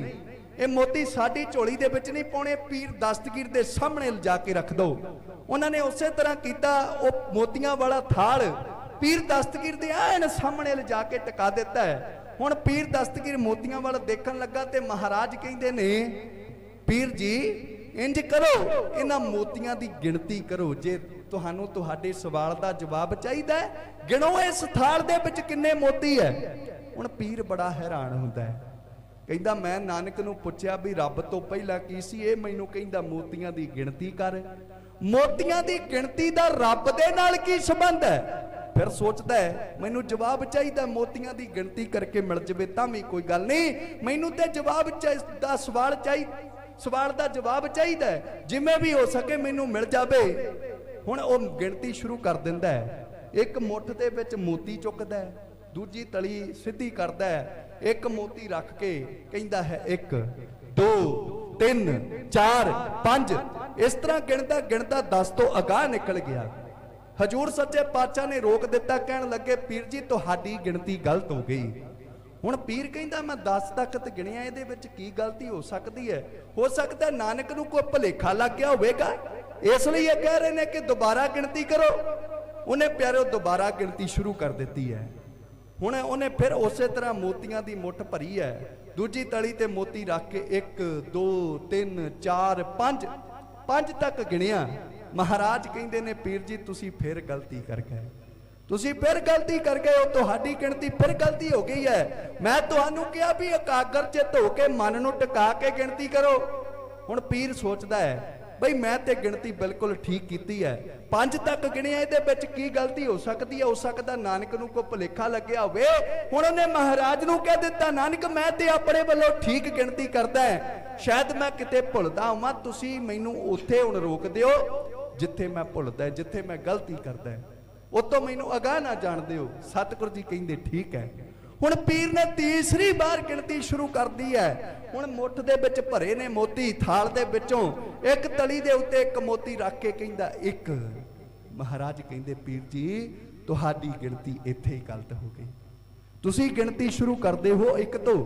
ये मोती साडी झोली दे विच नहीं पाउणे, पीर दस्तगीर दे सामने लिजा के रख दो। उन्होंने उसे तरह किया, वो मोतियां वाला थाल पीर दस्तगीर दे ऐन सामने लिजा के टिका दिता है। हुण पीर दस्तगीर मोतियां वाला देखण लगा ते महाराज कहंदे ने पीर जी इंज करो, इन्हां मोतियां दी गिणती करो, जे तुहानू तुहाडे सवाल का जवाब चाहिए गिणो इस थाल दे विच किन्ने मोती है। हुण पीर बड़ा हैरान हुंदा है, कहंदा मैं नानक नूं पुछया भी रब तो पहला की सी, ये मैनूं कहंदा मोतियां दी गिणती कर। मोतियां दी गिणती दा रब दे नाल की संबंध है? फिर सोचता है मैनूं जवाब चाहिए, मोतियां दी गिणती करके मिल जावे तां भी कोई गल नहीं, मैनूं ते जवाब दा सवाल चाहिए, सवाल का जवाब चाहिए, जिमें भी हो सके मैनूं मिल जावे। हुण वो गिणती शुरू कर दिंदा है, एक मुठ दे विच मोती चुकदा है, दूजी तली सीधी करदा है, एक मोती रख के कहंदा है 1 2 3 4 5, इस तरह गिणदा गिणदा 10 तो अगाह निकल गया। हजूर सच्चे पातशाह ने रोक दिता, कहण लगे पीर जी तुहाडी गिणती गलत हो गई। हुण पीर कहंदा मैं 10 तक ते गिणिया, इहदे विच की गलती हो सकती है? हो सकता है नानक नूं कोई भुलेखा लग गया होवेगा, इसलिए ये कह रहे हैं कि दोबारा गिणती करो। उन्हें प्यारे दोबारा गिणती शुरू कर दी है। हुण उन्हें फिर उस तरह मोतियां दी मुठ भरी है, दूजी तली ते मोती रख के 1 2 3 4 5 तक गिणिया। महाराज कहंदे ने पीर जी तुसी फिर गलती कर गए, तुसी फिर गलती कर गए हो, तुहाडी गिणती फिर गलती हो गई है। मैं तुहानू कहा भी एकाग्र चित हो के मन नूं टिका के गिणती करो। हुण पीर सोचदा है बई मैं ते गिणती बिल्कुल ठीक कीती है, 5 तक गिणिया, इहदे विच की गलती हो सकती है? हो सकदा नानक नूं कोई भुलेखा लग्या होवे। हुण उहने महाराज नूं कह दिता नानक मैं ते अपने वल्लों ठीक गिणती करदा है, शायद मैं किते भुलदा होवां, तुसी मैनूं उत्थे हुण रोक दिओ जिथे मैं भुलदा, जिथे मैं गलती करदा है, उतों मैनूं अगाह ना जाण दिओ। सतगुर जी कहंदे ठीक है। हुण पीर ने तीसरी बार गिणती शुरू कर दी है। हुण मुठ दे विच भरे ने मोती, थाल दे विचों एक तली दे उत्ते एक मोती रख के कहंदा 1। महाराज कहंदे पीर जी तुहाडी गिणती इत्थे ही गलत हो गई, तुसी गिणती शुरू करदे हो 1 तो,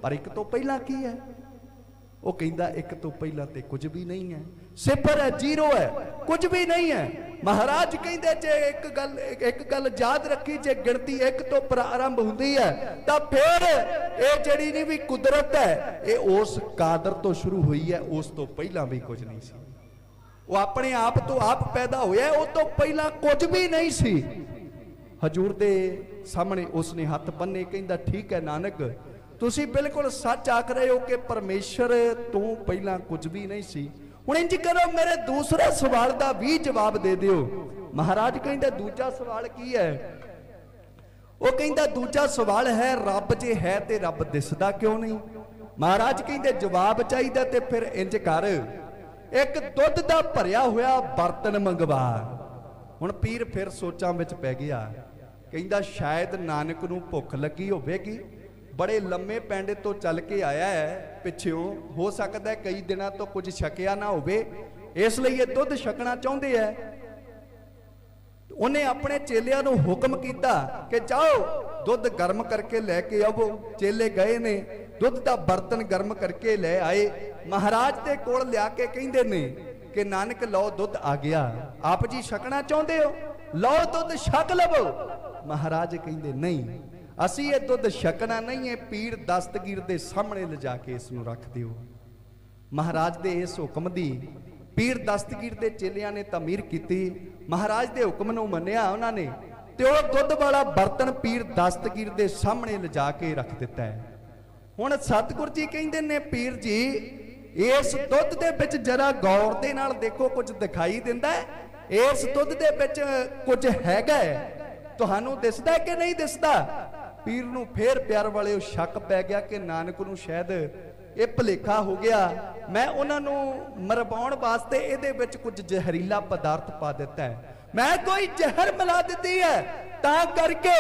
पर 1 तो पहला की है? वो कहंदा 1 तो पहला ते कुछ भी नहीं है, 0 है, 0 है, कुछ भी नहीं है। महाराज कहंदे जे एक गल याद रखी, जे गिणती 1 तो प्रारंभ हुंदी है तां फिर ये जिहड़ी नहीं भी कुदरत है ये उस कादर तो शुरू हुई है, उस तो पहला भी कुछ नहीं सी। वो अपने आप तो आप पैदा होया, वो तो पहला कुछ भी नहीं सी। हजूर दे सामने उसने हथ बन्ने, कहंदा ठीक है नानक तुसी बिल्कुल सच आख रहे हो कि परमेश्वर तो पहला कुछ भी नहीं सी। हुण इंज करो मेरे दूसरे सवाल का भी जवाब दे दिओ। महाराज कहंदे दूजा सवाल की है? वो कहंदा दूजा सवाल है रब जे है ते रब दिसदा क्यों नहीं? महाराज कहंदे जवाब चाहिए ते फिर इंज कर, एक दुध दा भरिया होया बर्तन मंगवा। हुण पीर फिर सोचां विच पै गया, कहंदा शायद नानक नूं भुख लगी होवेगी, बड़े लम्मे पैंडे तो चल के आया है पिछों, हो सकता है कई दिनों तो कुछ छकिया ना होवे, इसलिए ये दुध छकना चाहते हैं। उन्हें अपने चेलियां नूं हुक्म किया कि जाओ दुध गर्म करके लैके आवो। चेले गए ने, दुध का बर्तन गर्म करके ले आए, महाराज के कोल लिया के कहंदे ने कि नानक लो दुध आ गया, आप जी छकना चाहते हो, लो दुध छक लवो। महाराज कहंदे नहीं, असी ये दुध छकना नहीं है, पीर दस्तगीर दे सामने ले जाके इसनूं रख दिओ। महाराज दे इस हुक्म दी पीर दस्तगीर दे चेलियां ने तमीर की, महाराज दे हुक्म नूं मन्निया उन्होंने, ते ओह दुध वाला बर्तन पीर दस्तगीर दे सामने ले जाके रख दिता है। हुण सतगुर जी कहंदे ने, पीर जी इस दुध दे विच जरा गौर दे नाल देखो, कुछ दिखाई दिंदा है, इस दुध दे विच कुछ हैगा है, तुहानूं दिसदा कि नहीं दिसदा? पीर नूं फिर प्यार वाले शक पै गया कि नानक नूं शायद ये भुलेखा हो गया, मैं उन्होंने मरवाउण वास्ते इहदे विच कुछ जहरीला पदार्थ पा दिता है, मैं कोई जहर मिला दी है, तां करके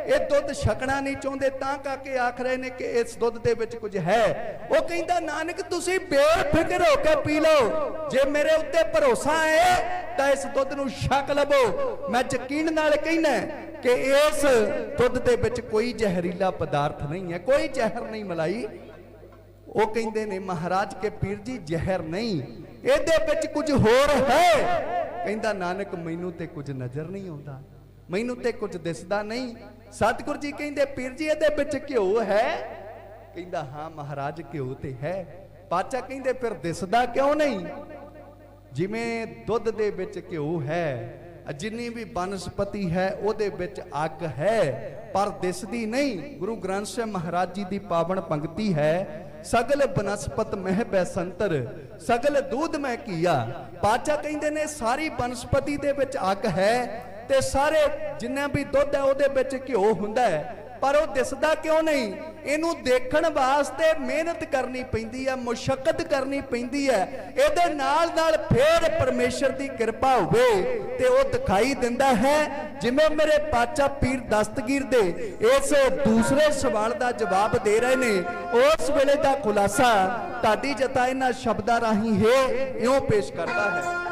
ये दुध छकना नहीं चाहते, तां करके आख रहे ने कि इस दुध दे विच कुछ है। वो कहंदा नानक तुसीं बेफिक्र होकर पी लो, जे मेरे उत्ते भरोसा है तां इस दुध नूं छक लवो। मैं यकीन नाल कहना कि इस दुध दे विच कोई जहरीला पदार्थ नहीं है, कोई जहर नहीं मिलाई। वो कहंदे ने महाराज के पीर जी जहर नहीं, इहदे विच कुछ होर है। कहंदा नानक मैनू ते कुछ नजर नहीं आउंदा, मैनू ते कुछ दिसदा नहीं। सतगुर जी कहंदे पीर जी इहदे विच घ्यो है? कहंदा हाँ महाराज घ्यो ते है। पातशाह कहंदे फिर दिसदा क्यों नहीं? जिवें दुध दे विच घ्यो है, जिन्नी भी बनस्पति है उहदे विच अग है, पर दिसदी नहीं। गुरु ग्रंथ साहिब महाराज जी दी पावन पंक्ति है, सगल बनस्पत मह बैसंतर सगल दूध मैं किया। पातशाह कहंदे ने सारी बनस्पति दे विच अग है, ते सारे जिन्ना भी दुध है उहदे विच घ्यो हुंदा है, पर वो दिसदा क्यों नहीं? इनू देखण वास्ते मेहनत करनी पैंदी है, मुशक्कत करनी पैंदी है, इहदे नाल नाल फिर परमेश्वर की कृपा होवे ते वो दिखाई दिंदा है। जिवें मेरे पातशाह पीर दस्तगीर दे इस दूसरे सवाल का जवाब दे रहे ने, उस वेले का खुलासा तुहाडी जता इन्हां शब्दां राहीं है इउं पेश करता है।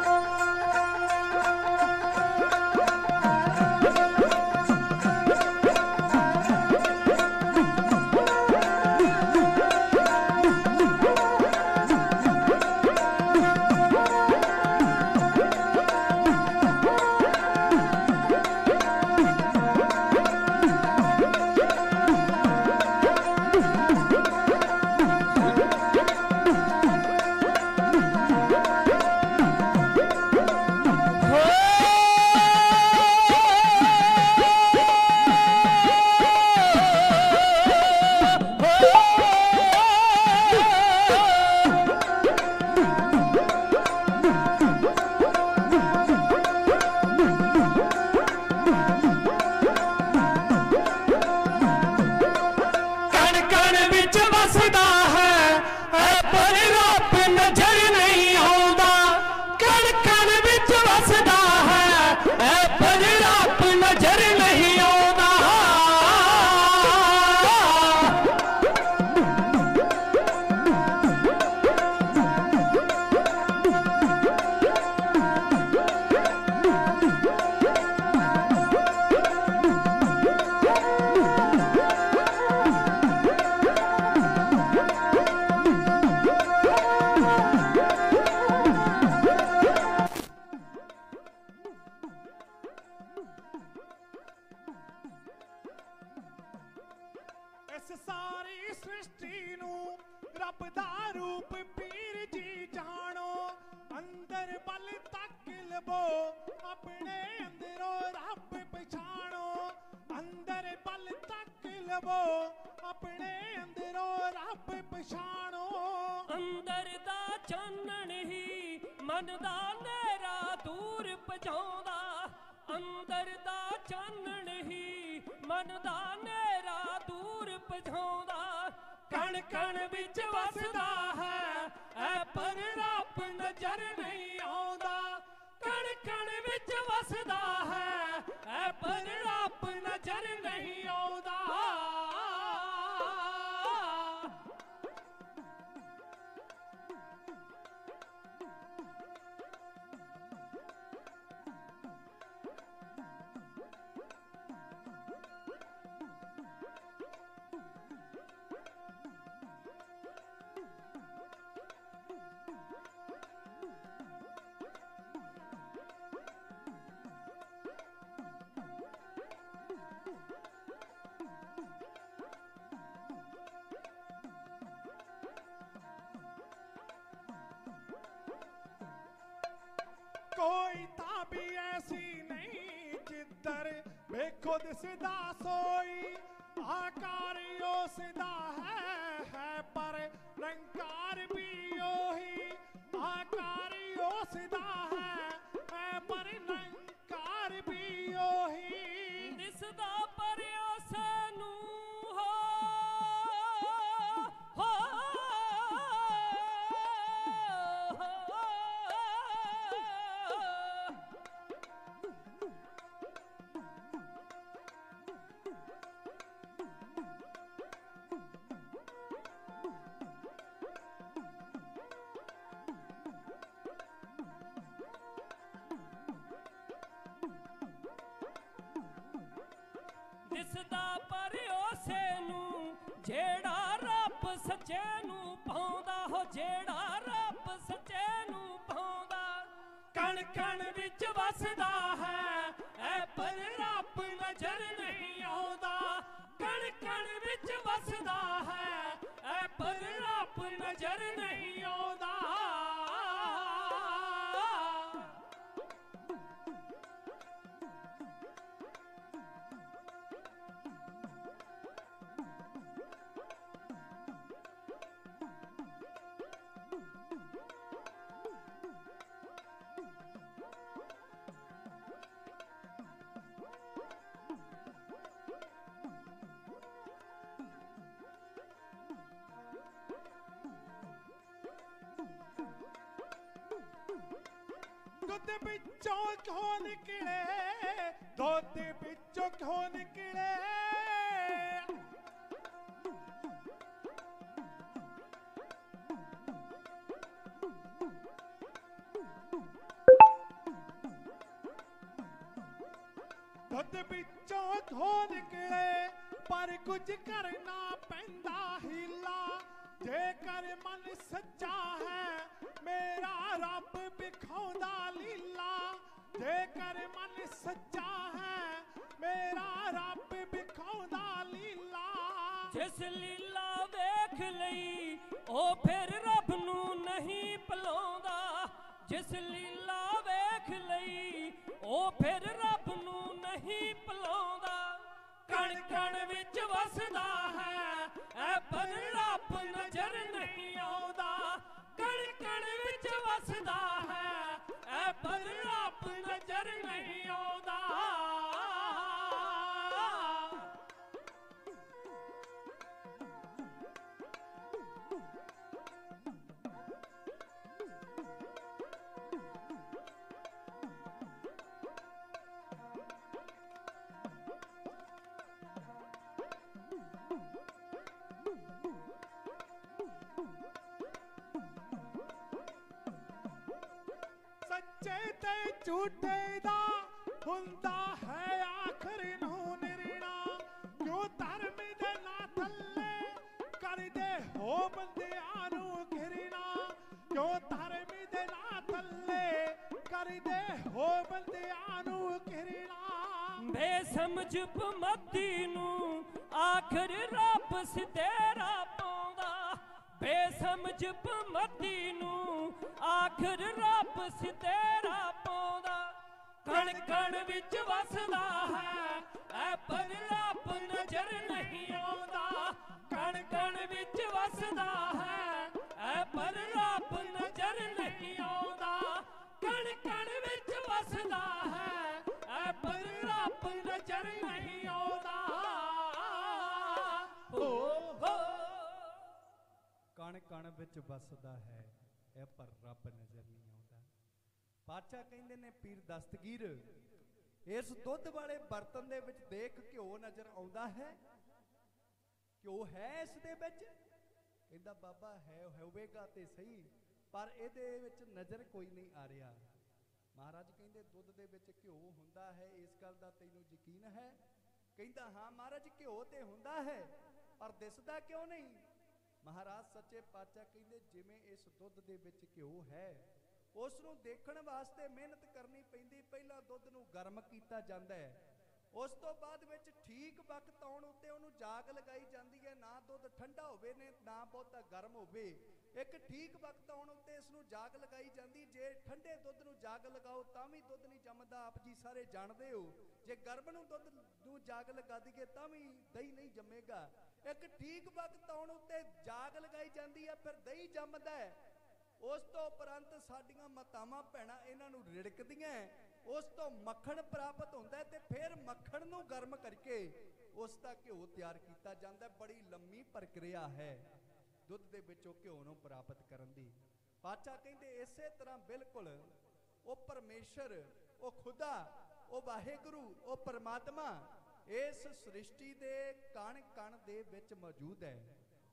कण कण कण विच वसदा है पर रब नजर नहीं आउंदा। कोई ताबी ऐसी नहीं जिधर बेखो दिसदा सोई, आकार यो सिदा है पर रंकार भी ओही। आकार यो सिदा है पर रंकार भी ओही। दिसदा पर सानू हो दिसदा पर उसे नू जेड़ा रब सच्चे नू पाउंदा हो, जेड़ा रब सच्चे नू पाउंदा। कण कण विच वसदा है पर रब नजर नहीं आउंदा। कण कण विच वसदा है पर रब नजर नहीं आउंदा। दुध बिचों क्यों निकले, दुध बिचों क्यों निकले। दुध बिचों क्यों निकले पर कुछ करना पैंदा हीला। जेकर मन सच्चा है मेरा रब बिखाउंदा लीला। जेकर मन सच्चा है मेरा रब बिखाउंदा लीला। जिस लीला वेख लई ओ फिर रब नू नहीं भुलाउंदा। जिस लीला वेख लई ओ फिर रब नू नहीं भुलाउंदा। कण कण विच वसदा है पर रब नजर नहीं आउंदा। कण कण विच वसदा है पर रब नजर नहीं आउंदा। सच्चे ते झूठे दा हुंदा है आखिर नू निरना। क्यों धर्म दे ना थल्ले कर दे हो बंदियां नू घिरना। क्यों धर्म दे ना थल्ले कर दे हो बंदियां नू घिरना। बेसमझ भमती नू आखिर रब सितेरा पाउंदा। बेसमझ भमती नू आखिर रब सितेरा पाउंदा। कण कण विच वसदा है पर रब नजर नहीं आउंदा। कण कण विच वसदा है पर रब नजर नहीं आउंदा। कण कण विच वसदा है पर रब नजर नहीं आउंदा। ਕਣ ਕਣ ਵਿੱਚ ਵਸਦਾ ਹੈ ਇਹ ਪਰ ਰੱਬ ਨਜ਼ਰ ਨਹੀਂ ਆਉਂਦਾ। ਪਾਤਸ਼ਾਹ ਕਹਿੰਦੇ ਨੇ ਪੀਰ ਦਸਤਗੀਰ ਇਸ ਦੁੱਧ ਵਾਲੇ ਬਰਤਨ ਦੇ ਵਿੱਚ ਦੇਖ ਘਿਓ ਨਜ਼ਰ ਆਉਂਦਾ ਹੈ, ਘਿਓ ਹੈ ਇਸ ਦੇ ਵਿੱਚ? ਕਹਿੰਦਾ ਬਾਬਾ ਹੈ, ਹੋਵੇਗਾ ਤੇ ਸਹੀ, ਪਰ ਇਹਦੇ ਵਿੱਚ ਨਜ਼ਰ ਕੋਈ ਨਹੀਂ ਆ ਰਿਹਾ। ਮਹਾਰਾਜ ਕਹਿੰਦੇ ਦੁੱਧ ਦੇ ਵਿੱਚ ਘਿਓ ਹੁੰਦਾ ਹੈ, ਇਸ ਗੱਲ ਦਾ ਤੈਨੂੰ ਯਕੀਨ ਹੈ? ਕਹਿੰਦਾ ਹਾਂ ਮਹਾਰਾਜ ਘਿਓ ਤੇ ਹੁੰਦਾ ਹੈ, ਪਰ ਦਿਸਦਾ ਕਿਉਂ ਨਹੀਂ? ਮਹਾਰਾਜ ਸੱਚੇ ਪਾਤਸ਼ਾਹ ਕਹਿੰਦੇ ਜਿਵੇਂ ਇਸ ਦੁੱਧ ਦੇ ਵਿੱਚ ਘਿਓ ਹੈ, ਉਸ ਨੂੰ ਦੇਖਣ ਵਾਸਤੇ ਮਿਹਨਤ ਕਰਨੀ ਪੈਂਦੀ। ਪਹਿਲਾਂ ਦੁੱਧ ਨੂੰ ਗਰਮ ਕੀਤਾ ਜਾਂਦਾ ਹੈ, ਉਸ ਤੋਂ ਬਾਅਦ ਵਿੱਚ ਠੀਕ ਵਕਤ ਆਉਣ ਉੱਤੇ ਉਹਨੂੰ ਜਾਗ ਲਗਾਈ ਜਾਂਦੀ ਹੈ। ਨਾ ਦੁੱਧ ਠੰਡਾ ਹੋਵੇ ਨੇ ਨਾ ਬਹੁਤਾ ਗਰਮ ਹੋਵੇ, ਇੱਕ ਠੀਕ ਵਕਤ ਆਉਣ ਉੱਤੇ ਇਸ ਨੂੰ ਜਾਗ ਲਗਾਈ ਜਾਂਦੀ। ਜੇ ਠੰਡੇ ਦੁੱਧ ਨੂੰ ਜਾਗ ਲਗਾਓ ਤਾਂ ਵੀ ਦੁੱਧ ਨਹੀਂ ਜੰਮਦਾ, ਆਪ ਜੀ ਸਾਰੇ ਜਾਣਦੇ ਹੋ। ਜੇ ਗਰਮ ਨੂੰ ਦੁੱਧ ਨੂੰ ਜਾਗ ਲਗਾ ਦਈਏ ਤਾਂ ਵੀ ਦਹੀਂ ਨਹੀਂ ਜੰਮੇਗਾ। ਇੱਕ ਠੀਕ ਵਕਤ ਆਉਣ ਉੱਤੇ ਜਾਗ ਲਗਾਈ ਜਾਂਦੀ ਹੈ, ਫਿਰ ਦਹੀਂ ਜੰਮਦਾ ਹੈ। ਉਸ ਤੋਂ ਉਪਰੰਤ ਸਾਡੀਆਂ ਮਾਤਾਵਾਂ ਭੈਣਾਂ ਇਹਨਾਂ ਨੂੰ ਰਿੜਕਦੀਆਂ, ਉਸ ਤੋਂ ਮੱਖਣ ਪ੍ਰਾਪਤ ਹੁੰਦਾ ਹੈ, ਤੇ ਫਿਰ ਮੱਖਣ ਨੂੰ ਗਰਮ ਕਰਕੇ ਉਸ ਦਾ ਘਿਓ ਤਿਆਰ ਕੀਤਾ ਜਾਂਦਾ। ਬੜੀ ਲੰਮੀ ਪ੍ਰਕਿਰਿਆ ਹੈ ਦੁੱਧ ਦੇ ਵਿੱਚੋਂ ਘਿਓ ਨੂੰ ਪ੍ਰਾਪਤ ਕਰਨ ਦੀ। ਪਾਤਸ਼ਾਹ ਕਹਿੰਦੇ ਇਸੇ ਤਰ੍ਹਾਂ ਬਿਲਕੁਲ ਉਹ ਪਰਮੇਸ਼ਰ, ਉਹ ਖੁਦਾ, ਉਹ ਵਾਹਿਗੁਰੂ, ਉਹ ਪਰਮਾਤਮਾ ਇਸ ਸ੍ਰਿਸ਼ਟੀ ਦੇ ਕਣ ਕਣ ਦੇ ਵਿੱਚ ਮੌਜੂਦ ਹੈ।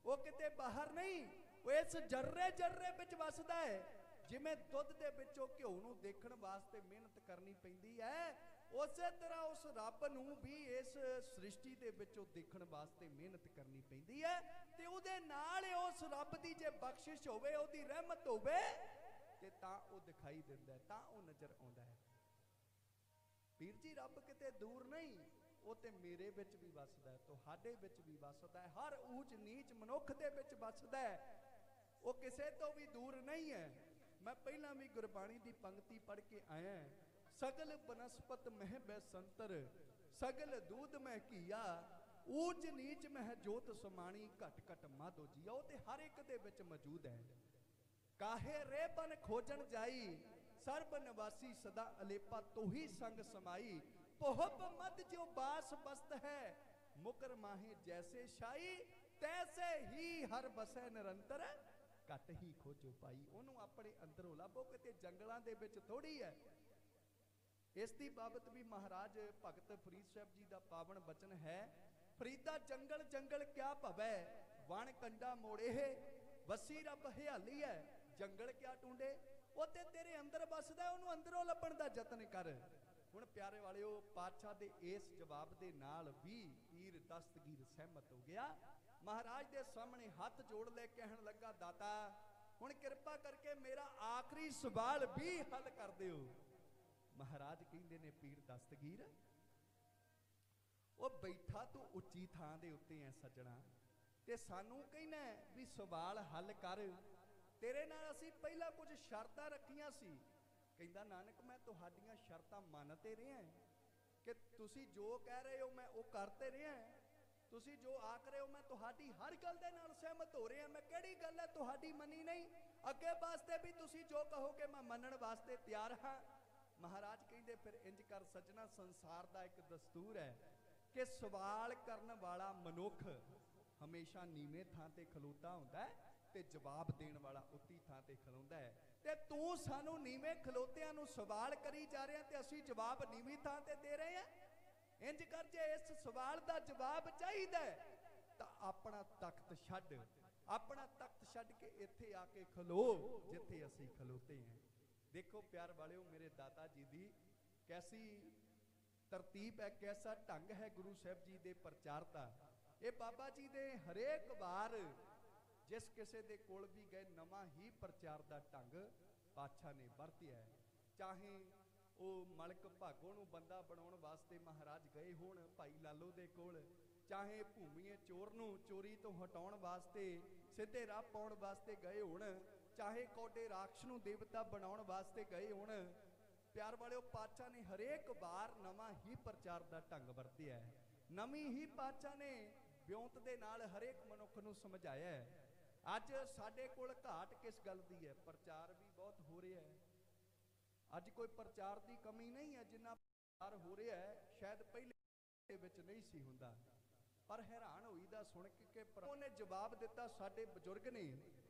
ਉਹ ਕਿਤੇ ਬਾਹਰ ਨਹੀਂ, ਉਹ ਇਸ ਜਰਰੇ ਜਰਰੇ ਵਿੱਚ ਵਸਦਾ ਹੈ। ਜਿਵੇਂ ਦੁੱਧ ਦੇ ਵਿੱਚੋਂ ਘਿਓ ਨੂੰ ਦੇਖਣ ਵਾਸਤੇ ਮਿਹਨਤ ਕਰਨੀ ਪੈਂਦੀ ਹੈ, ਉਸੇ ਤਰ੍ਹਾਂ ਉਸ ਰੱਬ ਨੂੰ ਵੀ ਇਸ ਸ੍ਰਿਸ਼ਟੀ ਦੇ ਵਿੱਚੋਂ ਦੇਖਣ ਵਾਸਤੇ ਮਿਹਨਤ ਕਰਨੀ ਪੈਂਦੀ ਹੈ। ਤੇ ਉਹਦੇ ਨਾਲ ਉਸ ਰੱਬ ਦੀ ਜੇ ਬਖਸ਼ਿਸ਼ ਹੋਵੇ, ਉਹਦੀ ਰਹਿਮਤ ਹੋਵੇ, ਤੇ ਤਾਂ ਉਹ ਦਿਖਾਈ ਦਿੰਦਾ ਹੈ, ਤਾਂ ਉਹ ਨਜ਼ਰ ਆਉਂਦਾ ਹੈ। ਵੀਰ ਜੀ ਰੱਬ ਕਿਤੇ ਦੂਰ ਨਹੀਂ, ਉਹ ਤੇ ਮੇਰੇ ਵਿੱਚ ਵੀ ਵੱਸਦਾ ਹੈ, ਤੁਹਾਡੇ ਵਿੱਚ ਵੀ ਵੱਸਦਾ ਹੈ, ਹਰ ਊਚ ਨੀਚ ਮਨੁੱਖ ਦੇ ਵਿੱਚ ਵੱਸਦਾ ਹੈ। ਉਹ ਕਿਸੇ ਤੋਂ ਵੀ ਦੂਰ ਨਹੀਂ ਹੈ। ਮੈਂ ਪਹਿਲਾਂ ਵੀ ਗੁਰਬਾਣੀ ਦੀ ਪੰਕਤੀ ਪੜ੍ਹ ਕੇ ਆਇਆ, ਸਗਲ ਬਨਸਪਤ ਮਹਿ ਬੈਸੰਤਰ, ਸਗਲ ਦੂਧ ਮਹਿ ਘੀਆ, ਊਚ ਨੀਚ ਮਹਿ ਜੋਤ ਸਮਾਣੀ, ਘਟ ਘਟ ਮਾਧੋ ਜੀਆ। ਉਹ ਤੇ ਹਰ ਇੱਕ ਦੇ ਵਿੱਚ ਮੌਜੂਦ ਹੈ। ਕਾਹੇ ਰੇ ਬਨ ਖੋਜਣ ਜਾਈ, ਸਰਬ ਨਿਵਾਸੀ ਸਦਾ ਅਲੇਪਾ, ਤੋਹੀ ਸੰਗ ਸਮਾਈ, ਪੋਹਬ ਮਦ ਜੋ ਬਾਸ ਬਸਤ ਹੈ, ਮੁਕਰ ਮਾਹੇ ਜੈਸੇ ਸ਼ਾਈ, ਤੈਸੇ ਹੀ ਹਰ ਬਸੈ ਨਿਰੰਤਰ, ਘਟ ਹੀ ਖੋਜੋ ਪਾਈ। ਉਹਨੂੰ ਆਪਣੇ ਅੰਦਰੋਂ ਲੱਭੋ, ਕਿਤੇ ਜੰਗਲਾਂ ਦੇ ਵਿੱਚ ਥੋੜੀ ਹੈ। ਇਸ ਦੀ ਬਾਬਤ ਵੀ ਮਹਾਰਾਜ ਭਗਤ ਫਰੀਦ ਸਾਹਿਬ ਜੀ ਦਾ ਪਾਵਨ ਬਚਨ ਹੈ, ਫਰੀਦਾ ਜੰਗਲ ਜੰਗਲ ਕਿਆ ਭਵੈ, ਵਣ ਕੰਡਾ ਮੋੜੇ, ਵਸੀ ਰੱਬ ਹਿਆਲੀ ਹੈ, ਜੰਗਲ ਕਿਆ ਟੂੰਡੇ। ਉਹ ਤੇ ਤੇਰੇ ਅੰਦਰ ਵੱਸਦਾ, ਉਹਨੂੰ ਅੰਦਰੋਂ ਲੱਭਣ ਦਾ ਯਤਨ ਕਰ। ਹੁਣ ਪਿਆਰੇ ਵਾਲਿਓ, ਪਾਤਸ਼ਾਹ ਦੇ ਇਸ ਜਵਾਬ ਦੇ ਨਾਲ ਵੀ ਪੀਰ ਦਸਤਗੀਰ ਸਹਿਮਤ ਹੋ ਗਿਆ। ਮਹਾਰਾਜ ਦੇ ਸਾਹਮਣੇ ਹੱਥ ਜੋੜ ਲੈ ਕਹਿਣ ਲੱਗਾ, ਦਾਤਾ ਹੁਣ ਕਿਰਪਾ ਕਰਕੇ ਮੇਰਾ ਆਖਰੀ ਸਵਾਲ ਵੀ ਹੱਲ ਕਰ ਦਿਓ। ਮਹਾਰਾਜ ਕਹਿੰਦੇ ਨੇ ਪੀਰ ਦਸਤਗੀਰ, ਉਹ ਬੈਠਾ ਤੂੰ ਉੱਚੀ ਥਾਂ ਦੇ ਉੱਤੇ ਐ ਸੱਜਣਾ, ਤੇ ਸਾਨੂੰ ਕਹਿੰਦਾ ਵੀ ਸਵਾਲ ਹੱਲ ਕਰ। ਤੇਰੇ ਨਾਲ ਅਸੀਂ ਪਹਿਲਾਂ ਕੁਝ ਸ਼ਰਤਾਂ ਰੱਖੀਆਂ ਸੀ। ਕਹਿੰਦਾ ਨਾਨਕ ਮੈਂ ਤੁਹਾਡੀਆਂ ਸ਼ਰਤਾਂ ਮੰਨ ਤੇ ਰਿਹਾ ਕਿ ਤੁਸੀਂ ਜੋ ਕਹਿ ਰਹੇ ਹੋ ਮੈਂ ਉਹ ਕਰਤੇ ਰਿਹਾ, ਤੁਸੀਂ ਜੋ ਆਖ ਰਹੇ ਹੋ ਮੈਂ ਤੁਹਾਡੀ ਹਰ ਗੱਲ ਦੇ ਨਾਲ ਸਹਿਮਤ ਹੋ ਰਿਹਾ। ਮੈਂ ਕਿਹੜੀ ਗੱਲ ਹੈ ਤੁਹਾਡੀ ਮੰਨੀ ਨਹੀਂ? ਅੱਗੇ ਵਾਸਤੇ ਵੀ ਤੁਸੀਂ ਜੋ ਕਹੋਗੇ ਮੈਂ ਮੰਨਣ ਵਾਸਤੇ ਤਿਆਰ ਹਾਂ। ਮਹਾਰਾਜ ਕਹਿੰਦੇ ਫਿਰ ਇੰਜ ਕਰ ਸੱਜਣਾ, ਸੰਸਾਰ ਦਾ ਇੱਕ ਦਸਤੂਰ ਹੈ ਕਿ ਸਵਾਲ ਕਰਨ ਵਾਲਾ ਮਨੁੱਖ ਹਮੇਸ਼ਾ ਨੀਵੇਂ ਥਾਂ ਤੇ ਖਲੋਤਾ ਹੁੰਦਾ ਹੈ, ਤੇ ਜਵਾਬ ਦੇਣ ਵਾਲਾ ਉੱਚੀ ਥਾਂ ਤੇ ਖਲੋਂਦਾ ਹੈ। ਤੇ ਤੂੰ ਸਾਨੂੰ ਨੀਵੇਂ ਖਲੋਤਿਆਂ ਨੂੰ ਸਵਾਲ ਕਰੀ ਜਾ ਰਿਹਾ, ਤੇ ਅਸੀਂ ਜਵਾਬ ਨੀਵੀਂ ਥਾਂ ਤੇ ਦੇ ਰਹੇ ਹਾਂ। ਇੰਜ ਕਰ, ਜੇ ਇਸ ਸਵਾਲ ਦਾ ਜਵਾਬ ਚਾਹੀਦਾ ਤਾਂ ਆਪਣਾ ਤਖਤ ਛੱਡ, ਆਪਣਾ ਤਖਤ ਛੱਡ ਕੇ ਇੱਥੇ ਆ ਕੇ ਖਲੋ ਜਿੱਥੇ ਅਸੀਂ ਖਲੋਤੇ ਹਾਂ। ਦੇਖੋ ਪਿਆਰ ਵਾਲਿਓ, ਮੇਰੇ ਦਾਤਾ ਜੀ ਦੀ ਕੈਸੀ ਤਰਤੀਬ ਹੈ, ਕੈਸਾ ਢੰਗ ਹੈ ਗੁਰੂ ਸਾਹਿਬ ਜੀ ਦੇ ਪ੍ਰਚਾਰ ਦਾ। ਇਹ ਬਾਬਾ ਜੀ ਦੇ ਹਰੇਕ ਵਾਰ ਜਿਸ ਕਿਸੇ ਦੇ ਕੋਲ ਵੀ ਗਏ, ਨਵਾਂ ਹੀ ਪ੍ਰਚਾਰ ਦਾ ਢੰਗ ਪਾਤਸ਼ਾਹ ਨੇ ਵਰਤਿਆ ਹੈ। ਚਾਹੇ ਉਹ ਮਲਕ ਭਾਗੋ ਨੂੰ ਬੰਦਾ ਬਣਾਉਣ ਵਾਸਤੇ ਮਹਾਰਾਜ ਗਏ ਹੋਣ ਭਾਈ ਲਾਲੋ ਦੇ ਕੋਲ, ਚਾਹੇ ਭੂਮੀਏ ਚੋਰ ਨੂੰ ਚੋਰੀ ਤੋਂ ਹਟਾਉਣ ਵਾਸਤੇ, ਸਿੱਧੇ ਰਾਹ ਪਾਉਣ ਵਾਸਤੇ ਗਏ ਹੋਣ, ਚਾਹੇ ਕੋਡੇ ਰਾਖਸ਼ ਨੂੰ ਦੇਵਤਾ ਬਣਾਉਣ ਵਾਸਤੇ ਗਏ ਹੋਣ। ਪਿਆਰ ਵਾਲਿਓ, ਪਾਤਸ਼ਾਹ ਨੇ ਹਰੇਕ ਵਾਰ ਨਵਾਂ ਹੀ ਪ੍ਰਚਾਰ ਦਾ ਢੰਗ ਵਰਤਿਆ ਹੈ। ਨਵੀਂ ਹੀ ਪਾਤਸ਼ਾਹ ਨੇ ਵਿਉਂਤ ਦੇ ਨਾਲ ਹਰੇਕ ਮਨੁੱਖ ਨੂੰ ਸਮਝਾਇਆ ਹੈ। ਅੱਜ ਸਾਡੇ ਕੋਲ ਘਾਟ ਕਿਸ ਗੱਲ ਦੀ ਹੈ? ਪ੍ਰਚਾਰ ਵੀ ਬਹੁਤ ਹੋ ਰਿਹਾ ਹੈ। ਅੱਜ ਕੋਈ ਪ੍ਰਚਾਰ ਦੀ ਕਮੀ ਨਹੀਂ ਹੈ, ਜਿੰਨਾ ਪ੍ਰਚਾਰ ਹੋ ਰਿਹਾ ਹੈ ਸ਼ਾਇਦ ਪਹਿਲੇ ਵਿੱਚ ਨਹੀਂ ਸੀ ਹੁੰਦਾ। ਪਰ ਹੈਰਾਨ ਹੋਈਦਾ ਸੁਣ ਕੇ ਉਹਨੇ ਜਵਾਬ ਦਿੱਤਾ, ਸਾਡੇ ਬਜ਼ੁਰਗ ਨੇ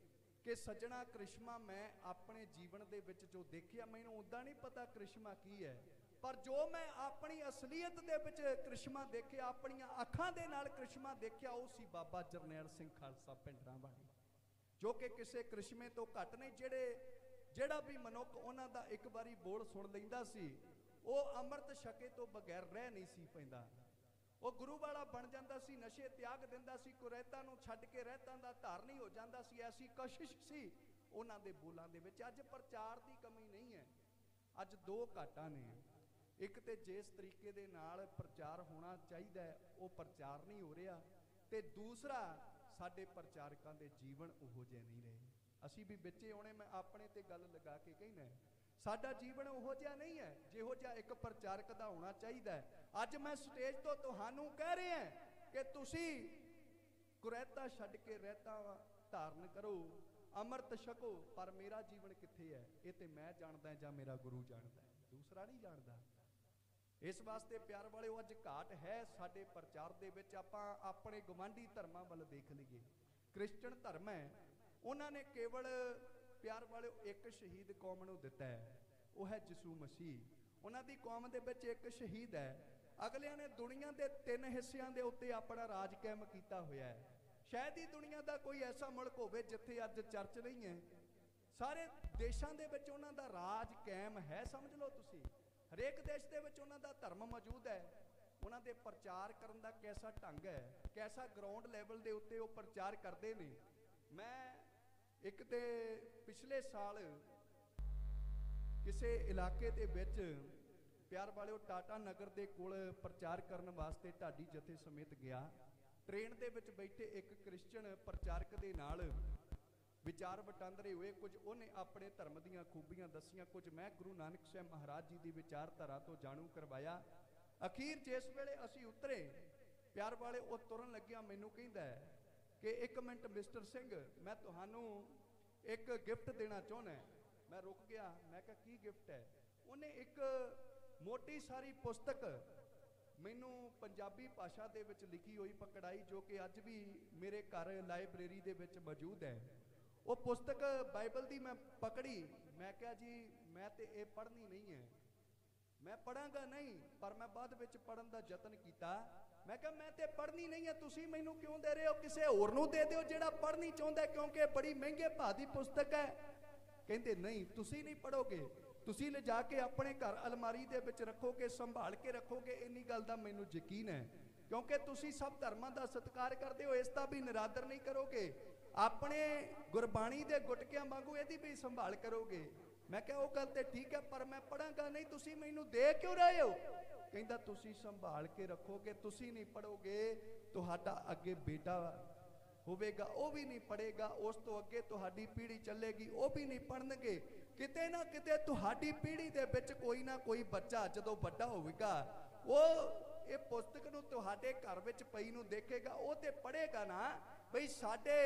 कि सज्जणा करिश्मा मैं अपने जीवन दे विच जो देखिया, मैनूं उदां नहीं पता करिश्मा की है, पर जो मैं अपनी असलीयत दे विच करिश्मा देखिया, अपनी अखां दे नाल करिश्मा देखिया, वो सी बाबा जरनैल सिंह खालसा पिंडरां वाली, जो कि किसी करिश्मे तो घट नहीं। ਜਿਹੜਾ भी मनुख उन्हां दा एक बारी बोल सुन लैंदा सी, ਉਹ ਅੰਮ੍ਰਿਤ ਛਕੇ ਤੋਂ ਬਗੈਰ ਰਹਿ ਨਹੀਂ ਸੀ ਪੈਂਦਾ। ਉਹ ਗੁਰੂ ਵਾਲਾ ਬਣ ਜਾਂਦਾ ਸੀ, ਨਸ਼ੇ ਤਿਆਗ ਦਿੰਦਾ ਸੀ, ਕੁਰੈਤਾਂ ਨੂੰ ਛੱਡ ਕੇ ਰਹਿਤਾਂ ਦਾ ਧਾਰਨੀ ਹੋ ਜਾਂਦਾ ਸੀ। ਐਸੀ ਕਸ਼ਿਸ਼ ਸੀ ਉਹਨਾਂ ਦੇ ਬੋਲਾਂ ਦੇ ਵਿੱਚ। ਅੱਜ ਪ੍ਰਚਾਰ ਦੀ ਕਮੀ ਨਹੀਂ ਹੈ, ਅੱਜ ਦੋ ਘਾਟਾਂ ਨੇ। ਇੱਕ ਤੇ ਜਿਸ ਤਰੀਕੇ ਦੇ ਨਾਲ ਪ੍ਰਚਾਰ ਹੋਣਾ ਚਾਹੀਦਾ ਹੈ ਉਹ ਪ੍ਰਚਾਰ ਨਹੀਂ ਹੋ ਰਿਹਾ, ਤੇ ਦੂਸਰਾ ਸਾਡੇ ਪ੍ਰਚਾਰਕਾਂ ਦੇ ਜੀਵਨ ਉਹੋ ਜਿਹੇ ਨਹੀਂ ਰਹੇ। ਅਸੀਂ ਵੀ ਵਿੱਚੇ ਆਉਣੇ, ਮੈਂ ਆਪਣੇ ਤੇ ਗੱਲ ਲਗਾ ਕੇ ਕਹਿਣਾ, ਸਾਡਾ ਜੀਵਨ ਉਹੋ ਜਿਹਾ ਨਹੀਂ ਹੈ ਜਿਹੋ ਜਿਹਾ ਇੱਕ ਪ੍ਰਚਾਰਕ ਦਾ ਹੋਣਾ ਚਾਹੀਦਾ ਹੈ। ਅੱਜ ਮੈਂ ਸਟੇਜ ਤੋਂ ਤੁਹਾਨੂੰ ਕਹਿ ਰਿਹਾ ਕਿ ਤੁਸੀਂ ਕੁਰੈਤਾ ਛੱਡ ਕੇ ਰਹਿਤਾ ਧਾਰਨ ਕਰੋ, ਅੰਮ੍ਰਿਤ ਛਕੋ, ਪਰ ਮੇਰਾ ਜੀਵਨ ਕਿੱਥੇ ਹੈ ਇਹ ਤੇ ਮੈਂ ਜਾਣਦਾ ਜਾਂ ਮੇਰਾ ਗੁਰੂ ਜਾਣਦਾ, ਦੂਸਰਾ ਨਹੀਂ ਜਾਣਦਾ। ਇਸ ਵਾਸਤੇ ਪਿਆਰ ਵਾਲਿਓ ਅੱਜ ਘਾਟ ਹੈ ਸਾਡੇ ਪ੍ਰਚਾਰ ਦੇ ਵਿੱਚ। ਆਪਾਂ ਆਪਣੇ ਗਵਾਂਢੀ ਧਰਮਾਂ ਵੱਲ ਦੇਖ ਲਈਏ, ਕ੍ਰਿਸਚਨ ਧਰਮ ਹੈ, ਉਹਨਾਂ ਨੇ ਕੇਵਲ ਪਿਆਰ ਵਾਲਿਓ ਇੱਕ ਸ਼ਹੀਦ ਕੌਮ ਨੂੰ ਦਿੱਤਾ ਹੈ, ਉਹ ਹੈ ਯਿਸੂ ਮਸੀਹ। ਉਹਨਾਂ ਦੀ ਕੌਮ ਦੇ ਵਿੱਚ ਇੱਕ ਸ਼ਹੀਦ ਹੈ, ਅਗਲਿਆਂ ਨੇ ਦੁਨੀਆ ਦੇ 3 ਹਿੱਸਿਆਂ ਦੇ ਉੱਤੇ ਆਪਣਾ ਰਾਜ ਕਾਇਮ ਕੀਤਾ ਹੋਇਆ ਹੈ। ਸ਼ਾਇਦ ਹੀ ਦੁਨੀਆ ਦਾ ਕੋਈ ਐਸਾ ਮੁਲਕ ਹੋਵੇ ਜਿੱਥੇ ਅੱਜ ਚਰਚ ਨਹੀਂ ਹੈ। ਸਾਰੇ ਦੇਸ਼ਾਂ ਦੇ ਵਿੱਚ ਉਹਨਾਂ ਦਾ ਰਾਜ ਕਾਇਮ ਹੈ, ਸਮਝ ਲਓ ਤੁਸੀਂ। ਹਰੇਕ ਦੇਸ਼ ਦੇ ਵਿੱਚ ਉਹਨਾਂ ਦਾ ਧਰਮ ਮੌਜੂਦ ਹੈ। ਉਹਨਾਂ ਦੇ ਪ੍ਰਚਾਰ ਕਰਨ ਦਾ ਕੈਸਾ ਢੰਗ ਹੈ, ਕੈਸਾ ਗਰਾਊਂਡ ਲੈਵਲ ਦੇ ਉੱਤੇ ਉਹ ਪ੍ਰਚਾਰ ਕਰਦੇ ਨੇ। ਮੈਂ ਇੱਕ ਤੇ ਪਿਛਲੇ ਸਾਲ ਕਿਸੇ ਇਲਾਕੇ ਦੇ ਵਿੱਚ ਪਿਆਰ ਵਾਲਿਓ ਟਾਟਾ ਨਗਰ ਦੇ ਕੋਲ ਪ੍ਰਚਾਰ ਕਰਨ ਵਾਸਤੇ ਢਾਡੀ ਜਥੇ ਸਮੇਤ ਗਿਆ। ਟ੍ਰੇਨ ਦੇ ਵਿੱਚ ਬੈਠੇ ਇੱਕ ਕ੍ਰਿਸਚਨ ਪ੍ਰਚਾਰਕ ਦੇ ਨਾਲ ਵਿਚਾਰ ਵਟਾਂਦਰੇ ਹੋਏ। ਕੁਝ ਉਹਨੇ ਆਪਣੇ ਧਰਮ ਦੀਆਂ ਖੂਬੀਆਂ ਦੱਸੀਆਂ, ਕੁਝ ਮੈਂ ਗੁਰੂ ਨਾਨਕ ਸਾਹਿਬ ਮਹਾਰਾਜ ਜੀ ਦੀ ਵਿਚਾਰਧਾਰਾ ਤੋਂ ਜਾਣੂ ਕਰਵਾਇਆ। ਅਖੀਰ ਜਿਸ ਵੇਲੇ ਅਸੀਂ ਉਤਰੇ, ਪਿਆਰ ਵਾਲੇ ਉਹ ਤੁਰਨ ਲੱਗਿਆ ਮੈਨੂੰ ਕਹਿੰਦਾ ਕਿ 1 ਮਿੰਟ ਮਿਸਟਰ ਸਿੰਘ, ਮੈਂ ਤੁਹਾਨੂੰ ਇੱਕ ਗਿਫਟ ਦੇਣਾ ਚਾਹੁੰਦਾ। ਮੈਂ ਰੁਕ ਗਿਆ, ਮੈਂ ਕਿਹਾ ਕੀ ਗਿਫਟ ਹੈ? ਉਹਨੇ ਇੱਕ ਮੋਟੀ ਸਾਰੀ ਪੁਸਤਕ ਮੈਨੂੰ ਪੰਜਾਬੀ ਭਾਸ਼ਾ ਦੇ ਵਿੱਚ ਲਿਖੀ ਹੋਈ ਪਕੜਾਈ, ਜੋ ਕਿ ਅੱਜ ਵੀ ਮੇਰੇ ਘਰ ਲਾਇਬ੍ਰੇਰੀ ਦੇ ਵਿੱਚ ਮੌਜੂਦ ਹੈ। ਉਹ ਪੁਸਤਕ ਬਾਈਬਲ ਦੀ ਮੈਂ ਪਕੜੀ। ਮੈਂ ਕਿਹਾ ਜੀ ਮੈਂ ਤੇ ਇਹ ਪੜ੍ਹਨੀ ਨਹੀਂ ਹੈ, ਮੈਂ ਪੜਾਂਗਾ ਨਹੀਂ, ਪਰ ਮੈਂ ਬਾਅਦ ਵਿੱਚ ਪੜਨ ਦਾ ਯਤਨ ਕੀਤਾ। ਮੈਂ ਕਿਹਾ ਮੈਂ ਤੇ ਪੜ੍ਹਨੀ ਨਹੀਂ ਹੈ, ਤੁਸੀਂ ਮੈਨੂੰ ਕਿਉਂ ਦੇ ਰਹੇ ਹੋ? ਕਿਸੇ ਹੋਰ ਨੂੰ ਦੇ ਦਿਓ ਜਿਹੜਾ ਪੜ੍ਹਨੀ ਚਾਹੁੰਦਾ, ਕਿਉਂਕਿ ਬੜੀ ਮਹਿੰਗੇ ਭਾਅ ਦੀ ਪੁਸਤਕ ਹੈ। ਕਹਿੰਦੇ ਨਹੀਂ, ਤੁਸੀਂ ਨਹੀਂ ਪੜੋਗੇ, ਤੁਸੀਂ ਲਿਜਾ ਕੇ ਆਪਣੇ ਘਰ ਅਲਮਾਰੀ ਦੇ ਵਿੱਚ ਰੱਖੋਗੇ, ਸੰਭਾਲ ਕੇ ਰੱਖੋਗੇ। ਇੰਨੀ ਗੱਲ ਦਾ ਮੈਨੂੰ ਯਕੀਨ ਹੈ, ਕਿਉਂਕਿ ਤੁਸੀਂ ਸਭ ਧਰਮਾਂ ਦਾ ਸਤਿਕਾਰ ਕਰਦੇ ਹੋ, ਇਸ ਦਾ ਵੀ ਨਿਰਾਦਰ ਨਹੀਂ ਕਰੋਗੇ। ਆਪਣੇ ਗੁਰਬਾਣੀ ਦੇ ਗੁਟਕਿਆਂ ਵਾਂਗੂ ਇਹਦੀ ਵੀ ਸੰਭਾਲ ਕਰੋਗੇ। ਮੈਂ ਕਿਹਾ ਉਹ ਗੱਲ ਤੇ ਠੀਕ ਹੈ, ਪਰ ਮੈਂ ਪੜਾਂਗਾ ਨਹੀਂ, ਤੁਸੀਂ ਮੈਨੂੰ ਦੇ ਕਿਉਂ ਰਹੇ ਹੋ? ਕਹਿੰਦਾ ਤੁਸੀਂ ਸੰਭਾਲ ਕੇ ਰੱਖੋਗੇ, ਤੁਸੀਂ ਨਹੀਂ ਪੜੋਗੇ, ਤੁਹਾਡਾ ਅੱਗੇ ਬੇਟਾ ਹੋਵੇਗਾ, ਉਹ ਵੀ ਨਹੀਂ ਪੜੇਗਾ, ਉਸ ਤੋਂ ਅੱਗੇ ਤੁਹਾਡੀ ਪੀੜ੍ਹੀ ਚੱਲੇਗੀ, ਉਹ ਵੀ ਨਹੀਂ ਪੜਨਗੇ। ਕਿਤੇ ਨਾ ਕਿਤੇ ਤੁਹਾਡੀ ਪੀੜ੍ਹੀ ਦੇ ਵਿੱਚ ਕੋਈ ਨਾ ਕੋਈ ਬੱਚਾ ਜਦੋਂ ਵੱਡਾ ਹੋਵੇਗਾ, ਉਹ ਇਹ ਪੁਸਤਕ ਨੂੰ ਤੁਹਾਡੇ ਘਰ ਵਿੱਚ ਪਈ ਨੂੰ ਦੇਖੇਗਾ, ਉਹ ਤੇ ਪੜ੍ਹੇਗਾ ਨਾ ਬਈ ਸਾਡੇ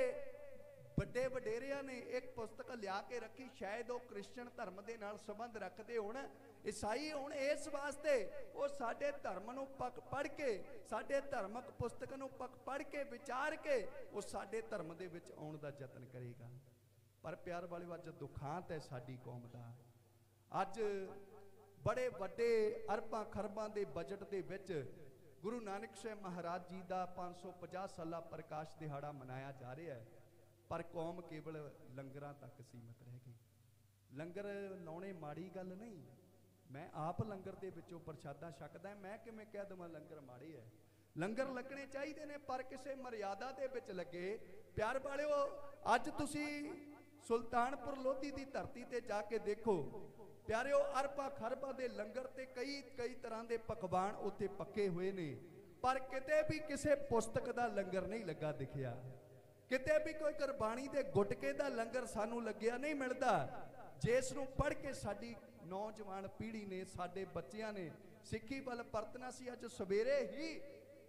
ਵੱਡੇ ਵਡੇਰਿਆਂ ਨੇ ਇੱਕ ਪੁਸਤਕ ਲਿਆ ਕੇ ਰੱਖੀ। ਸ਼ਾਇਦ ਉਹ ਕ੍ਰਿਸਚਨ ਧਰਮ ਦੇ ਨਾਲ ਸੰਬੰਧ ਰੱਖਦੇ ਹੋਣ, ਈਸਾਈ ਹੋਣ, ਇਸ ਵਾਸਤੇ ਉਹ ਸਾਡੇ ਧਰਮ ਨੂੰ ਪੜ੍ਹ ਕੇ, ਸਾਡੇ ਧਰਮਕ ਪੁਸਤਕ ਨੂੰ ਪੜ੍ਹ ਕੇ, ਵਿਚਾਰ ਕੇ ਉਹ ਸਾਡੇ ਧਰਮ ਦੇ ਵਿੱਚ ਆਉਣ ਦਾ ਯਤਨ ਕਰੇਗਾ। ਪਰ ਪਿਆਰ ਵਾਲਿਓ ਅੱਜ ਦੁਖਾਂਤ ਹੈ ਸਾਡੀ ਕੌਮ ਦਾ। ਅੱਜ ਬੜੇ ਵੱਡੇ ਅਰਬਾਂ ਖਰਬਾਂ ਦੇ ਬਜਟ ਦੇ ਵਿੱਚ ਗੁਰੂ ਨਾਨਕ ਸਾਹਿਬ ਮਹਾਰਾਜ ਜੀ ਦਾ 550 ਸਾਲਾ ਪ੍ਰਕਾਸ਼ ਦਿਹਾੜਾ ਮਨਾਇਆ ਜਾ ਰਿਹਾ ਹੈ, ਪਰ ਕੌਮ ਕੇਵਲ ਲੰਗਰਾਂ ਤੱਕ ਸੀਮਤ ਰਹਿ ਗਈ। ਲੰਗਰ ਲਾਉਣੇ ਮਾੜੀ ਗੱਲ ਨਹੀਂ, ਮੈਂ ਆਪ ਲੰਗਰ ਦੇ ਵਿੱਚੋਂ ਪ੍ਰਸ਼ਾਦਾ ਛਕਦਾ, ਮੈਂ ਕਿਵੇਂ ਕਹਿ ਦੇਵਾਂ ਲੰਗਰ ਮਾੜੇ ਹੈ? ਲੰਗਰ ਲੱਗਣੇ ਚਾਹੀਦੇ ਨੇ, ਪਰ ਕਿਸੇ ਮਰਿਆਦਾ ਦੇ ਵਿੱਚ ਲੱਗੇ। ਪਿਆਰ ਵਾਲਿਓ ਅੱਜ ਤੁਸੀਂ ਸੁਲਤਾਨਪੁਰ ਲੋਧੀ ਦੀ ਧਰਤੀ ਤੇ ਜਾ ਕੇ ਦੇਖੋ ਪਿਆਰਿਓ, ਅਰਬਾਂ ਖਰਬਾਂ ਦੇ ਲੰਗਰ ਤੇ ਕਈ ਤਰ੍ਹਾਂ ਦੇ ਪਕਵਾਨ ਉੱਥੇ ਪੱਕੇ ਹੋਏ ਨੇ, ਪਰ ਕਿਤੇ ਵੀ ਕਿਸੇ ਪੁਸਤਕ ਦਾ ਲੰਗਰ ਨਹੀਂ ਲੱਗਾ ਦਿਖਿਆ। ਕਿਤੇ ਵੀ ਕੋਈ ਗੁਰਬਾਣੀ ਦੇ ਗੁਟਕੇ ਦਾ ਲੰਗਰ ਸਾਨੂੰ ਲੱਗਿਆ ਨਹੀਂ ਮਿਲਦਾ, ਜਿਸ ਨੂੰ ਪੜ੍ਹ ਕੇ ਸਾਡੀ ਨੌਜਵਾਨ ਪੀੜ੍ਹੀ ਨੇ, ਸਾਡੇ ਬੱਚਿਆਂ ਨੇ ਸਿੱਖੀ ਵੱਲ ਪਰਤਣਾ ਸੀ। ਅੱਜ ਸਵੇਰੇ ਹੀ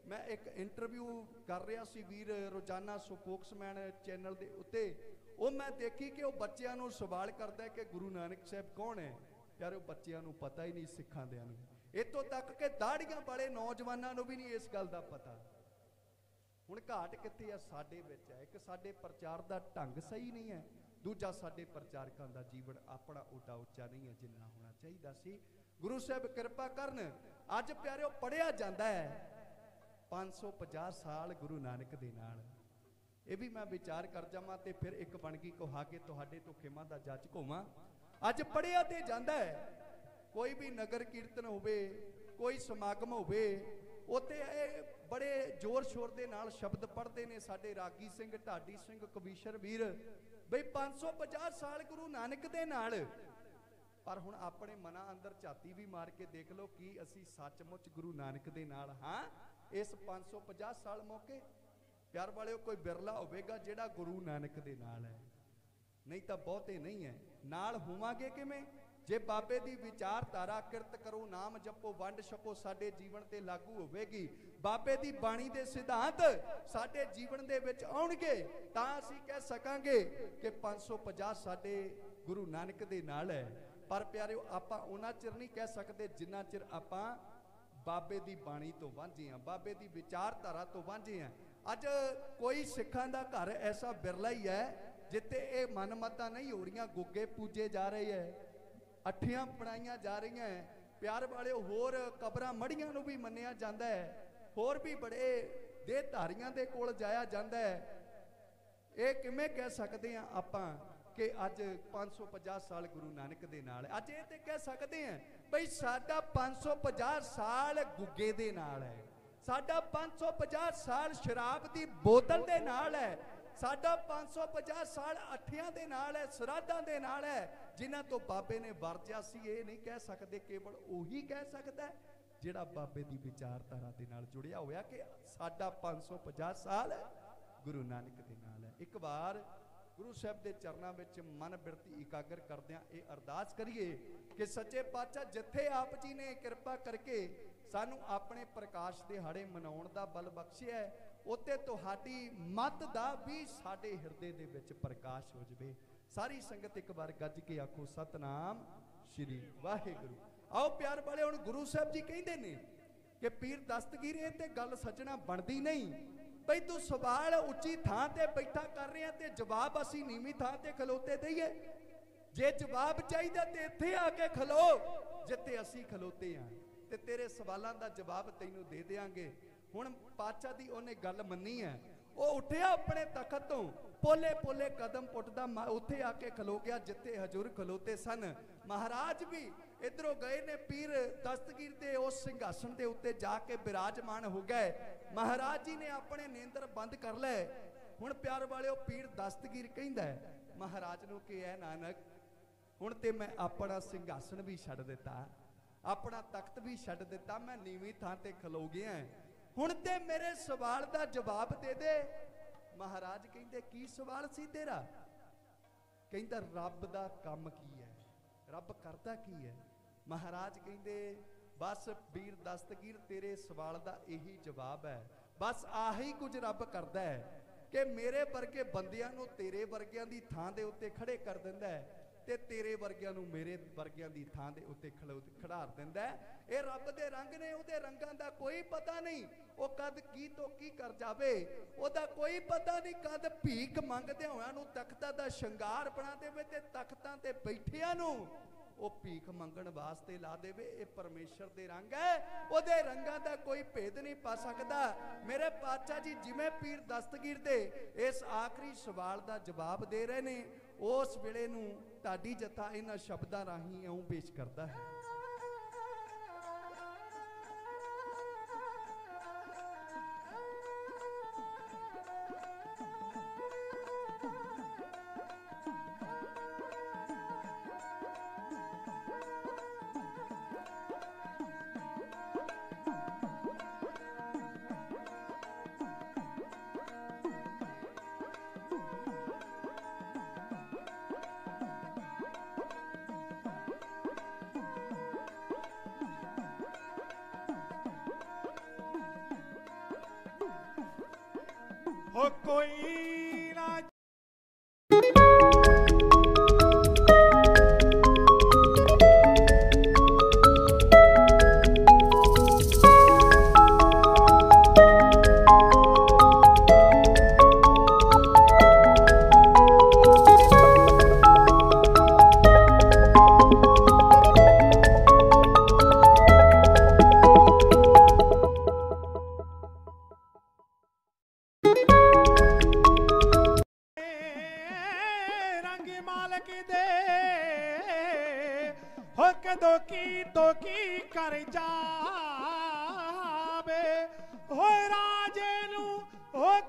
ਮੈਂ ਇੱਕ ਇੰਟਰਵਿਊ ਕਰ ਰਿਹਾ ਸੀ ਵੀਰ ਰੋਜ਼ਾਨਾ ਸਪੋਕਸਮੈਨ ਚੈਨਲ ਦੇ ਉੱਤੇ, ਉਹ ਮੈਂ ਦੇਖੀ ਕਿ ਉਹ ਬੱਚਿਆਂ ਨੂੰ ਸਵਾਲ ਕਰਦਾ ਕਿ ਗੁਰੂ ਨਾਨਕ ਸਾਹਿਬ ਕੌਣ ਹੈ? ਯਾਰ ਉਹ ਬੱਚਿਆਂ ਨੂੰ ਪਤਾ ਹੀ ਨਹੀਂ, ਸਿੱਖਾਂ ਦਿਆਂ ਨੂੰ, ਇੱਥੋਂ ਤੱਕ ਕਿ ਦਾੜੀਆਂ ਵਾਲੇ ਨੌਜਵਾਨਾਂ ਨੂੰ ਵੀ ਨਹੀਂ ਇਸ ਗੱਲ ਦਾ ਪਤਾ। ਹੁਣ ਘਾਟ ਕਿੱਥੇ ਆ? ਸਾਡੇ ਵਿੱਚ ਹੈ। ਇੱਕ ਸਾਡੇ ਪ੍ਰਚਾਰ ਦਾ ਢੰਗ ਸਹੀ ਨਹੀਂ ਹੈ, ਦੂਜਾ ਸਾਡੇ ਪ੍ਰਚਾਰਕਾਂ ਦਾ ਜੀਵਨ ਆਪਣਾ ਓਡਾ ਉੱਚਾ ਨਹੀਂ ਹੈ ਜਿੰਨਾ ਹੋਣਾ ਚਾਹੀਦਾ ਸੀ। ਗੁਰੂ ਸਾਹਿਬ ਕਿਰਪਾ ਕਰਨ। ਅੱਜ ਪਿਆਰਿਓ ਪੜ੍ਹਿਆ ਜਾਂਦਾ ਹੈ 550 ਸਾਲ ਗੁਰੂ ਨਾਨਕ ਦੇ ਨਾਲ। ਇਹ ਵੀ ਮੈਂ ਵਿਚਾਰ ਕਰ ਜਾਵਾਂ ਤੇ ਫਿਰ ਇੱਕ ਬਣਗੀ ਕਹਾ ਕੇ ਤੁਹਾਡੇ ਤੋਂ ਖਿਮਾ ਦਾ ਜੱਜ ਹੋਵਾਂ। ਅੱਜ ਪੜ੍ਹਿਆ ਤੇ ਜਾਂਦਾ ਹੈ, ਕੋਈ ਵੀ ਨਗਰ ਕੀਰਤਨ ਹੋਵੇ, ਕੋਈ ਸਮਾਗਮ ਹੋਵੇ, ਉੱਥੇ ਇਹ ਬੜੇ ਜ਼ੋਰ ਸ਼ੋਰ ਦੇ ਨਾਲ ਸ਼ਬਦ ਪੜ੍ਹਦੇ ਨੇ ਸਾਡੇ ਰਾਗੀ ਸਿੰਘ, ਢਾਡੀ ਸਿੰਘ, ਕਬੀਸ਼ਰ ਵੀਰ, ਬਈ 550 ਸਾਲ ਗੁਰੂ ਨਾਨਕ ਦੇ ਨਾਲ। ਪਰ ਹੁਣ ਆਪਣੇ ਮਨਾਂ ਅੰਦਰ ਝਾਤੀ ਵੀ ਮਾਰ ਕੇ ਦੇਖ ਲਓ, ਕੀ ਅਸੀਂ ਸੱਚਮੁੱਚ ਗੁਰੂ ਨਾਨਕ ਦੇ ਨਾਲ ਹਾਂ ਇਸ 550 ਸਾਲ ਮੌਕੇ? ਪਿਆਰ ਵਾਲਿਓ, ਕੋਈ ਬਿਰਲਾ ਹੋਵੇਗਾ ਜਿਹੜਾ ਗੁਰੂ ਨਾਨਕ ਦੇ ਨਾਲ ਹੈ, ਨਹੀਂ ਤਾਂ ਬਹੁਤੇ ਨਹੀਂ ਹੈ। ਨਾਲ ਹੋਵਾਂਗੇ ਕਿਵੇਂ? ਜੇ ਬਾਬੇ ਦੀ ਵਿਚਾਰਧਾਰਾ ਕਿਰਤ ਕਰੋ, ਨਾਮ ਜਪੋ, ਵੰਡ ਛਕੋ ਸਾਡੇ ਜੀਵਨ ਤੇ ਲਾਗੂ ਹੋਵੇਗੀ, ਬਾਬੇ ਦੀ ਬਾਣੀ ਦੇ ਸਿਧਾਂਤ ਸਾਡੇ ਜੀਵਨ ਦੇ ਵਿੱਚ ਆਉਣਗੇ, ਤਾਂ ਅਸੀਂ ਕਹਿ ਸਕਾਂਗੇ ਕਿ 550 ਸਾਡੇ ਗੁਰੂ ਨਾਨਕ ਦੇ ਨਾਲ ਹੈ। ਪਰ ਪਿਆਰਿਓ, ਆਪਾਂ ਉਹਨਾਂ ਚਿਰ ਨਹੀਂ ਕਹਿ ਸਕਦੇ ਜਿੰਨਾ ਚਿਰ ਆਪਾਂ ਬਾਬੇ ਦੀ ਬਾਣੀ ਤੋਂ ਵਾਂਝੇ ਹਾਂ, ਬਾਬੇ ਦੀ ਵਿਚਾਰਧਾਰਾ ਤੋਂ ਵਾਂਝੇ ਹਾਂ। ਅੱਜ ਕੋਈ ਸਿੱਖਾਂ ਦਾ ਘਰ ਐਸਾ ਬਿਰਲਾ ਹੀ ਹੈ ਜਿੱਥੇ ਇਹ ਮਨਮਤਾਂ ਨਹੀਂ ਹੋ ਰਹੀਆਂ, ਗੁੱਗੇ ਪੂਜੇ ਜਾ ਰਹੇ ਹੈ, ਅੱਠੀਆਂ ਬਣਾਈਆਂ ਜਾ ਰਹੀਆਂ ਹੈ। ਪਿਆਰ ਵਾਲਿਓ, ਹੋਰ ਕਬਰਾਂ ਮੜੀਆਂ ਨੂੰ ਵੀ ਮੰਨਿਆ ਜਾਂਦਾ ਹੈ, ਹੋਰ ਵੀ ਬੜੇ ਦੇਹ ਧਾਰੀਆਂ ਦੇ ਕੋਲ ਜਾਇਆ ਜਾਂਦਾ ਹੈ। ਇਹ ਕਿਵੇਂ ਕਹਿ ਸਕਦੇ ਹਾਂ ਆਪਾਂ ਕਿ ਅੱਜ 550 ਸਾਲ ਗੁਰੂ ਨਾਨਕ ਦੇ ਨਾਲ ਹੈ? ਅੱਜ ਇਹ ਤੇ ਕਹਿ ਸਕਦੇ ਹਾਂ ਬਈ ਸਾਡਾ 550 ਸਾਲ ਗੁੱਗੇ ਦੇ ਨਾਲ ਹੈ, ਸਾਡਾ 550 ਸਾਲ ਸ਼ਰਾਬ ਦੀ ਬੋਤਲ ਦੇ ਨਾਲ ਹੈ, ਸਾਡਾ 550 ਸਾਲ ਅੱਠਿਆਂ ਦੇ ਨਾਲ ਹੈ, ਸਰਾਧਾਂ ਦੇ ਨਾਲ ਹੈ, ਜਿਨ੍ਹਾਂ ਤੋਂ ਬਾਬੇ ਨੇ ਵਰਜਿਆ ਸੀ। ਇਹ ਨਹੀਂ ਕਹਿ ਸਕਦੇ, ਕੇਵਲ ਉਹੀ ਕਹਿ ਸਕਦਾ ਜਿਹੜਾ ਬਾਬੇ ਦੀ ਵਿਚਾਰਧਾਰਾ ਦੇ ਨਾਲ ਜੁੜਿਆ ਹੋਇਆ ਕਿ ਸਾਡਾ 550 ਸਾਲ ਗੁਰੂ ਨਾਨਕ ਦੇ ਨਾਲ ਹੈ। ਇੱਕ ਵਾਰ ਗੁਰੂ ਸਾਹਿਬ ਦੇ ਚਰਨਾਂ ਵਿੱਚ ਮਨ ਬਿਰਤੀ ਇਕਾਗਰ ਕਰਦਿਆਂ ਇਹ ਅਰਦਾਸ ਕਰੀਏ ਕਿ ਸੱਚੇ ਪਾਤਸ਼ਾਹ, ਜਿੱਥੇ ਆਪ ਜੀ ਨੇ ਕਿਰਪਾ ਕਰਕੇ ਸਾਨੂੰ ਆਪਣੇ ਪ੍ਰਕਾਸ਼ ਦਿਹਾੜੇ ਮਨਾਉਣ ਦਾ ਬਲ ਬਖਸ਼ਿਆ ਹੈ, ਉੱਤੇ ਤੁਹਾਡੀ ਮੱਤ ਦਾ ਵੀ ਸਾਡੇ ਹਿਰਦੇ ਦੇ ਵਿੱਚ ਪ੍ਰਕਾਸ਼ ਹੋ ਜਾਵੇ। ਸਾਰੀ ਸੰਗਤ ਇੱਕ ਵਾਰ ਗੱਜ ਕੇ ਆਖੋ ਸਤਨਾਮ ਸ਼੍ਰੀ ਵਾਹਿਗੁਰੂ। ਆਓ ਪਿਆਰ ਵਾਲੇ, ਹੁਣ ਗੁਰੂ ਸਾਹਿਬ ਜੀ ਕਹਿੰਦੇ ਨੇ ਕਿ ਪੀਰ ਦਸਤਗੀਰ, ਇਹ ਤੇ ਗੱਲ ਸੱਜਣਾ ਬਣਦੀ ਨਹੀਂ ਬਈ ਤੂੰ ਸਵਾਲ ਉੱਚੀ ਥਾਂ ਤੇ ਬੈਠਾ ਕਰ ਰਿਹਾ ਤੇ ਜਵਾਬ ਅਸੀਂ ਨੀਵੀਂ ਥਾਂ ਤੇ ਖਲੋਤੇ ਦਈਏ। ਜੇ ਜਵਾਬ ਚਾਹੀਦਾ ਤੇ ਇੱਥੇ ਆ ਕੇ ਖਲੋ ਜਿੱਥੇ ਅਸੀਂ ਖਲੋਤੇ ਹਾਂ, ਤੇ ਤੇਰੇ ਸਵਾਲਾਂ ਦਾ ਜਵਾਬ ਤੈਨੂੰ ਦੇ ਦੇਾਂਗੇ। ਹੁਣ ਪਾਤਸ਼ਾਹ ਦੀ ਉਹਨੇ ਗੱਲ ਮੰਨੀ ਹੈ, ਉਹ ਉੱਠਿਆ ਆਪਣੇ ਤਖਤ ਤੋਂ, ਪੋਲੇ ਪੋਲੇ ਕਦਮ ਪੁੱਟਦਾ ਉੱਥੇ ਆ ਕੇ ਖਲੋ ਗਿਆ ਜਿੱਥੇ ਹਜ਼ੂਰ ਖਲੋਤੇ ਸਨ। ਮਹਾਰਾਜ ਵੀ ਇਧਰੋਂ ਗਏ ਨੇ, ਪੀਰ ਦਸਤਗੀਰ ਦੇ ਉਸ ਸਿੰਘਾਸਣ ਦੇ ਉੱਤੇ ਜਾ ਕੇ ਬਿਰਾਜਮਾਨ ਹੋ ਗਏ। ਮਹਾਰਾਜ ਜੀ ਨੇ ਆਪਣੇ ਨੇਂਦਰ ਬੰਦ ਕਰ ਲਏ। ਹੁਣ ਪਿਆਰ ਵਾਲਿਓ, ਪੀਰ ਦਸਤਗੀਰ ਕਹਿੰਦਾ ਮਹਾਰਾਜ ਨੂੰ ਕਿ ਐ ਨਾਨਕ, ਹੁਣ ਤੇ ਮੈਂ ਆਪਣਾ ਸਿੰਘਾਸਣ ਵੀ ਛੱਡ ਦਿੱਤਾ, ਆਪਣਾ ਤਖਤ ਵੀ ਛੱਡ ਦਿੱਤਾ, ਮੈਂ ਨੀਵੀਂ ਥਾਂ ਤੇ ਖਲੋ ਗਿਆ, ਹੁਣ ਤੇ ਮੇਰੇ ਸਵਾਲ ਦਾ ਜਵਾਬ ਦੇ ਦੇ। ਮਹਾਰਾਜ ਕਹਿੰਦੇ ਕੀ ਸਵਾਲ ਸੀ ਤੇਰਾ? ਕਹਿੰਦਾ ਰੱਬ ਦਾ ਕੰਮ ਕੀ ਹੈ, ਰੱਬ ਕਰਦਾ ਕੀ ਹੈ? ਮਹਾਰਾਜ ਕਹਿੰਦੇ ਬਸ ਵੀਰ ਦਸਤਗੀਰ, ਤੇਰੇ ਸਵਾਲ ਦਾ ਇਹੀ ਜਵਾਬ ਹੈ, ਬਸ ਆਹੀ ਕੁਝ ਰੱਬ ਕਰਦਾ ਹੈ ਕਿ ਮੇਰੇ ਵਰਗੇ ਬੰਦਿਆਂ ਨੂੰ ਤੇਰੇ ਵਰਗਿਆਂ ਦੀ ਥਾਂ ਦੇ ਉੱਤੇ ਖੜੇ ਕਰ ਦਿੰਦਾ ਹੈ, ਤੇ ਤੇਰੇ ਵਰਗਿਆਂ ਨੂੰ ਮੇਰੇ ਵਰਗਿਆਂ ਦੀ ਥਾਂ ਦੇ ਉੱਤੇ ਖੜਾਰ ਦਿੰਦਾ ਹੈ। ਇਹ ਰੱਬ ਦੇ ਰੰਗ ਨੇ, ਉਹਦੇ ਰੰਗਾਂ ਦਾ ਕੋਈ ਪਤਾ ਨਹੀਂ, ਉਹ ਕਦ ਕੀ ਤੋਂ ਕੀ ਕਰ ਜਾਵੇ ਉਹਦਾ ਕੋਈ ਪਤਾ ਨਹੀਂ, ਕਦ ਭੀਖ ਮੰਗਦੇ ਹੋਇਆਂ ਨੂੰ ਤਖਤਾਂ ਦਾ ਸ਼ਿੰਗਾਰ ਬਣਾ ਦੇਵੇ ਤੇ ਤਖਤਾਂ ਤੇ ਬੈਠਿਆਂ ਨੂੰ ਉਹ ਭੀਖ ਮੰਗਣ ਵਾਸਤੇ ਲਾ ਦੇਵੇ। ਇਹ ਪਰਮੇਸ਼ਰ ਦੇ ਰੰਗ ਹੈ, ਉਹਦੇ ਰੰਗਾਂ ਦਾ ਕੋਈ ਭੇਦ ਨਹੀਂ ਪਾ ਸਕਦਾ। ਮੇਰੇ ਪਾਤਸ਼ਾਹ ਜੀ ਜਿਵੇਂ ਪੀਰ ਦਸਤਗੀਰ ਦੇ ਇਸ ਆਖਰੀ ਸਵਾਲ ਦਾ ਜਵਾਬ ਦੇ ਰਹੇ ਨੇ, ਉਸ ਵੇਲੇ ਨੂੰ ਢਾਡੀ ਜੱਥਾ ਇਹਨਾਂ ਸ਼ਬਦਾਂ ਰਾਹੀਂ ਇਉਂ ਪੇਸ਼ ਕਰਦਾ ਹੈ। हो कोई ना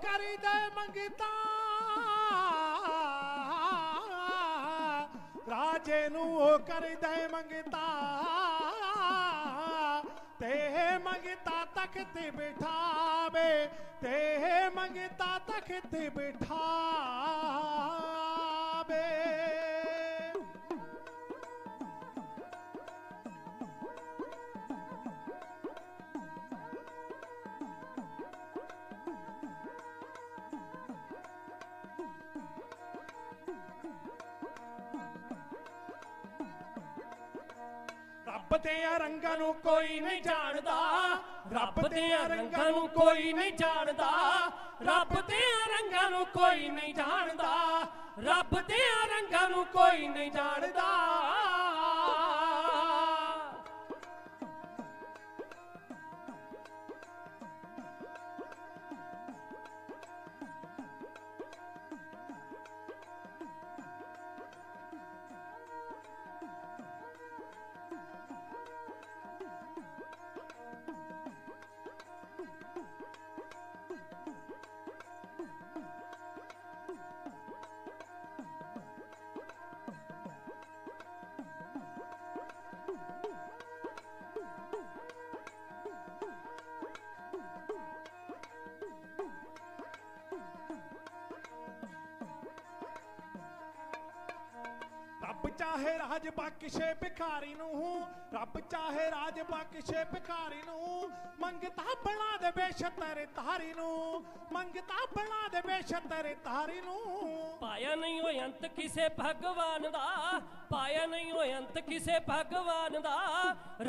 करी दे मंगता राजे नू ओ करी दे मंगता ते मंगता तख्त बिठावे ते मंगता तख्त बिठावे रब दे रंगां नू कोई नहीं जानदा रब दे रंगां नू कोई नहीं जानदा रब दे रंगां नू कोई नहीं जानदा रब दे रंगां नू कोई नहीं जानदा रब चाहे राज बख्शे भिखारी नू रब चाहे राज बख्शे भिखारी नू मंगता बना दे बेशतर तारी नू मंगता बना दे बेशतर तारी नू पाया नहीं हो अंत किसे भगवान दा पाया नहीं हो अंत किसे भगवान दा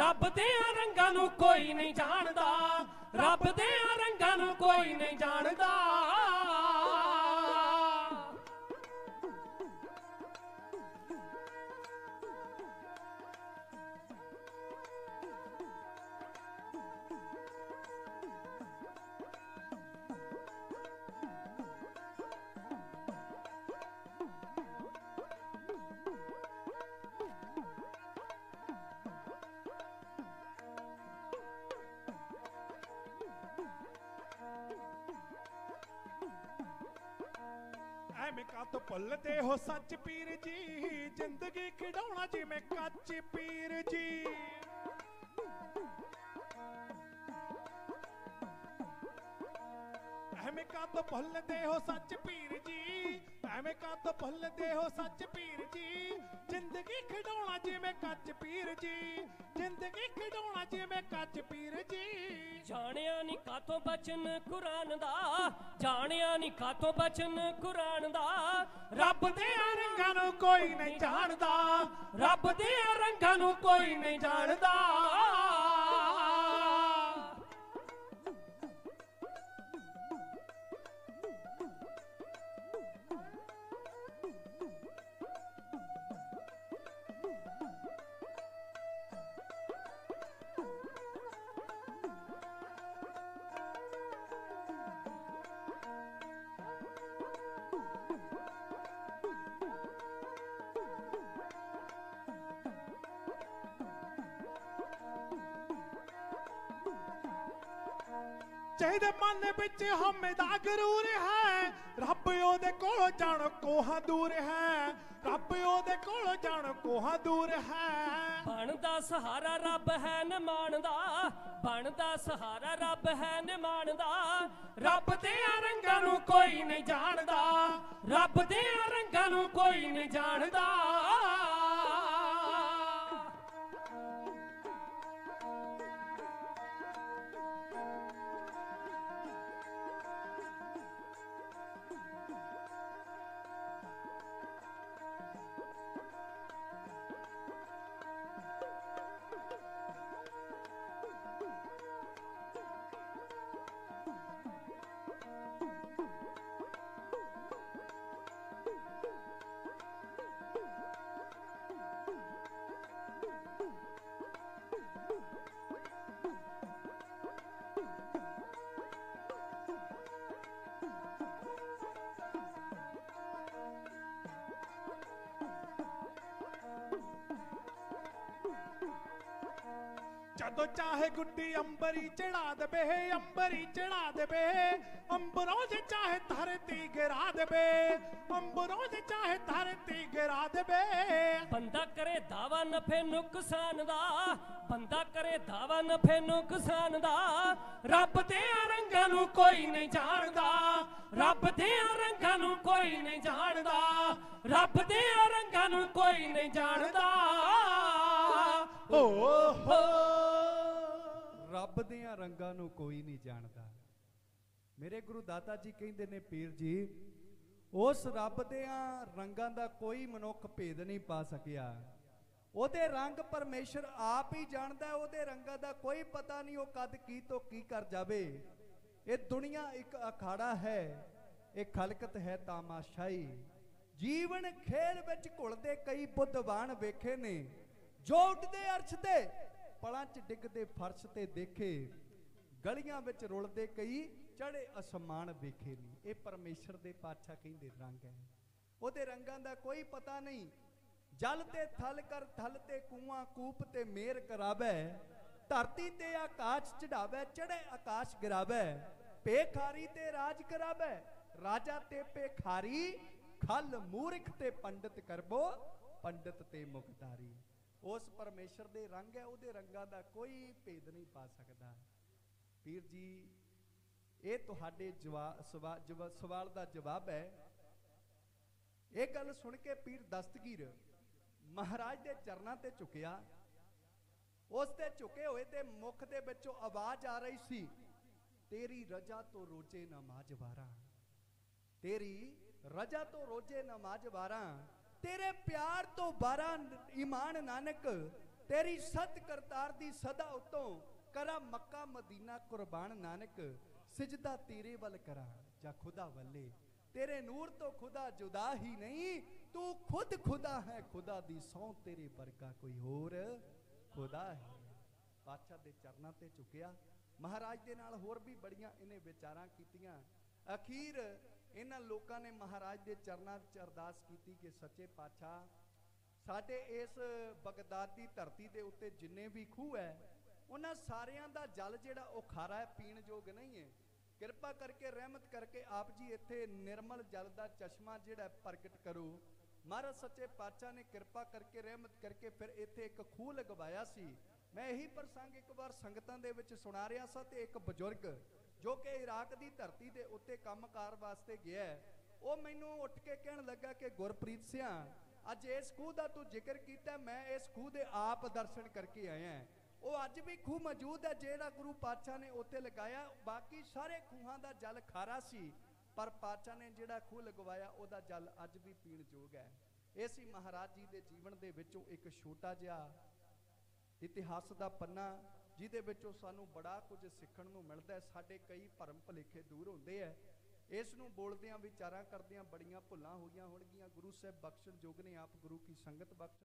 रब दे रंगां नू कोई नहीं जानदा रब दे रंगां नू कोई नहीं जानदा ਐਵੇਂ ਕਾ ਤੋ ਭੁੱਲਦੇ ਹੋ ਸੱਚ ਪੀਰ ਜੀ ਜ਼ਿੰਦਗੀ ਖਿਡਾਉਣਾ ਜਿਵੇਂ ਕੱਚ ਪੀਰ ਜੀ ਐਵੇਂ ਕਾ ਤੋ ਭੁੱਲਦੇ ਹੋ ਸੱਚ ਪੀਰ ਜੀ ਐਵੇਂ ਕਾ ਤੋ ਭੁੱਲਦੇ ਹੋ ਸੱਚ ਪੀਰ ਜੀ ਜ਼ਿੰਦਗੀ ਖਿਡਾਉਣਾ ਜਿਵੇਂ ਕੱਚ ਪੀਰ ਜੀ ਜ਼ਿੰਦਗੀ ਖਿਡਾਉਣਾ ਜਿਵੇਂ ਕੱਚ ਪੀਰ ਜੀ जानिया नी कातों बचन कुरान दा जानिया नी कातों बचन कुरान दा रब दे रंगां नू कोई नहीं जानदा रब दे रंगां नू कोई नहीं जानदा ਚਾਹੀਦੇ ਮਨ ਵਿੱਚ ਹਮੇ ਦਾ ਗਰੂਰ ਹੈ ਰੱਬ ਉਹਦੇ ਕੋਲੋਂ ਜਾਣ ਕੋਹਾਂ ਦੂਰ ਹੈ ਰੱਬ ਉਹਦੇ ਕੋਲੋਂ ਜਾਣ ਕੋਹਾਂ ਦੂਰ ਹੈ ਬਣਦਾ ਸਹਾਰਾ ਰੱਬ ਹੈ ਨਿਮਾਣਦਾ ਬਣਦਾ ਸਹਾਰਾ ਰੱਬ ਹੈ ਨਿਮਾਣਦਾ ਰੱਬ ਦੇ ਰੰਗਾਂ ਨੂੰ ਕੋਈ ਨਹੀਂ ਜਾਣਦਾ ਰੱਬ ਦੇ ਰੰਗਾਂ ਨੂੰ ਕੋਈ ਨਹੀਂ ਜਾਣਦਾ जदों चाहे गुड्डी अंबरी चढ़ा देबे, अंबरी चढ़ा देबे, अंबरों से चाहे धरती गिरा देबे, अंबरों से चाहे धरती गिरा देबे। बंदा करे दावा नफे नुकसान दा, बंदा करे दावा नफे नुकसान दा, रब दे रंगां नूं कोई नहीं जानदा, रब दे रंगां नूं कोई नहीं जानदा, रब दे रंगां नूं कोई नहीं जानदा। ਓਹੋ ਰੱਬ ਦੀਆਂ ਰੰਗਾਂ ਨੂੰ ਕੋਈ ਨਹੀਂ ਜਾਣਦਾ। ਮੇਰੇ ਗੁਰੂ ਦਾਤਾ ਜੀ ਕਹਿੰਦੇ ਨੇ, ਪੀਰ ਜੀ, ਉਸ ਰੱਬ ਦੀਆਂ ਰੰਗਾਂ ਦਾ ਕੋਈ ਮਨੁੱਖ ਭੇਦ ਨਹੀਂ ਪਾ ਸਕਿਆ। ਉਹਦੇ ਰੰਗ ਪਰਮੇਸ਼ਰ ਆਪ ਹੀ ਜਾਣਦਾ। ਉਹਦੇ ਰੰਗਾਂ ਦਾ ਕੋਈ ਪਤਾ ਨਹੀਂ ਉਹ ਕਦ ਕੀ ਤੋਂ ਕੀ ਕਰ ਜਾਵੇ। ਇਹ ਦੁਨੀਆ ਇੱਕ ਅਖਾੜਾ ਹੈ, ਇਹ ਖਲਕਤ ਹੈ ਤਾਮਾਸ਼ਾਈ। ਜੀਵਨ ਖੇਲ ਵਿੱਚ ਘੁਲਦੇ ਕਈ ਬੁੱਧਵਾਨ ਵੇਖੇ ਨੇ, ਜੋ ਉੱਡਦੇ ਅਰਸ਼ ਤੇ ਪਲਾਂ 'ਚ ਡਿੱਗਦੇ ਫਰਸ਼ ਤੇ ਦੇਖੇ, ਗਲੀਆਂ ਵਿੱਚ ਰੁਲਦੇ ਕਈ ਚੜੇ ਅਸਮਾਨ ਵੇਖੇ ਨਹੀਂ। ਇਹ ਪਰਮੇਸ਼ਰ ਦੇ ਪਾਤਸ਼ਾਹ ਕਹਿੰਦੇ ਰੰਗ ਹੈ। ਉਹਦੇ ਰੰਗਾਂ ਦਾ ਕੋਈ ਪਤਾ ਨਹੀਂ। ਜਲ ਤੇ ਥਲ ਕਰ, ਥਲ ਤੇ ਕੂਆਂ ਕੂਪ ਤੇ ਮੇਰ ਕਰਾਵੇ, ਧਰਤੀ ਤੇ ਆਕਾਸ਼ ਚੜਾਵੇ, ਚੜੇ ਆਕਾਸ਼ ਗਿਰਾਵੇ, ਭੇਖਾਰੀ ਤੇ ਰਾਜ ਕਰਾਵੇ, ਰਾਜਾ ਤੇ ਭੇਖਾਰੀ, ਖਲ ਮੂਰਖ ਤੇ ਪੰਡਿਤ ਕਰਬੋ, ਪੰਡਿਤ ਤੇ ਮੁਖਤਾਰੀ। ਉਸ ਪਰਮੇਸ਼ਰ ਦੇ ਰੰਗ ਹੈ, ਉਹਦੇ ਰੰਗਾਂ ਦਾ ਕੋਈ ਭੇਦ ਨਹੀਂ ਪਾ ਸਕਦਾ। ਪੀਰ ਜੀ, ਇਹ ਤੁਹਾਡੇ ਸਵਾਲ ਦਾ ਜਵਾਬ ਹੈ। ਇਹ ਗੱਲ ਸੁਣ ਕੇ ਪੀਰ ਦਸਤਗੀਰ ਮਹਾਰਾਜ ਦੇ ਚਰਨਾਂ ਤੇ ਝੁਕਿਆ। ਉਸ ਤੇ ਝੁਕੇ ਹੋਏ ਤੇ ਮੁਖ ਦੇ ਵਿੱਚੋਂ ਆਵਾਜ਼ ਆ ਰਹੀ ਸੀ, ਤੇਰੀ ਰਜਾ ਤੋਂ ਰੋਜੇ ਨਮਾਜ਼ ਵਾਰਾਂ, ਤੇਰੀ ਰਜਾ ਤੋਂ ਰੋਜੇ ਨਮਾਜ਼ ਵਾਰਾਂ, तेरे प्यार तो बारा ईमान नानक, तेरी सत करतार दी सदा उतों करा मक्का मदीना कुर्बान नानक, सिजदा तेरे वल करा जा खुदा वल्ले, तेरे नूर तो खुदा जुदा ही नहीं, तू खुद खुदा है, खुदा दी सौं तेरे वर्गा कोई होर खुदा है। बादशाह दे चरनां ते झुकिया। महाराज दे नाल होर भी बड़ियां इन्हें विचारां कीतियां। अखीर इन्हां लोकां ने महाराज दे चरनां 'ਚ अरदास कीती कि सच्चे पातशाह, साडे इस बगदाद दी धरती दे उत्ते जिन्ने भी खूह है, उन्हां सारियां दा जल जिहड़ा ओह खारा है, पीण जोग नहीं है। किरपा करके रहमत करके आप जी इत्थे निर्मल जल दा चश्मा जिहड़ा प्रगट करो। महाराज सच्चे पातशाह ने किरपा करके रहमत करके फिर इत्थे एक खूह लगवाया सी। मैं यही प्रसंग एक बार संगतां दे विच सुणा रिहा सा ते एक बजुर्ग जो कि इराक की धरती के उत्ते कामकार वास्ते गया है, वो मैनू उठ के कहन लगा कि गुरप्रीत सिंह, अज इस खूह का तू जिक्र किया, मैं इस खूह के आप दर्शन करके आया। वो अज भी खूह मौजूद है जिहड़ा गुरु पातशाह ने उत्ते लगाया। बाकी सारे खूहां का जल खारा सी, पर पातशाह ने जिहड़ा खूह लगवाया उहदा जल अज भी पीण जोग है। ये सी महाराज जी के जीवन के विचों एक छोटा जिहा इतिहास का पन्ना, जिहदे विचों सानू बड़ा कुछ सीखण नूं मिलदा है। साडे कई भरम भुलेखे दूर होंदे है। इस नूं बोलदियां विचारां करदियां बड़ियां भुल्लां होईयां होणगीਆਂ। गुरु साहब बख्शण जोग ने, आप गुरु की संगत बख्श।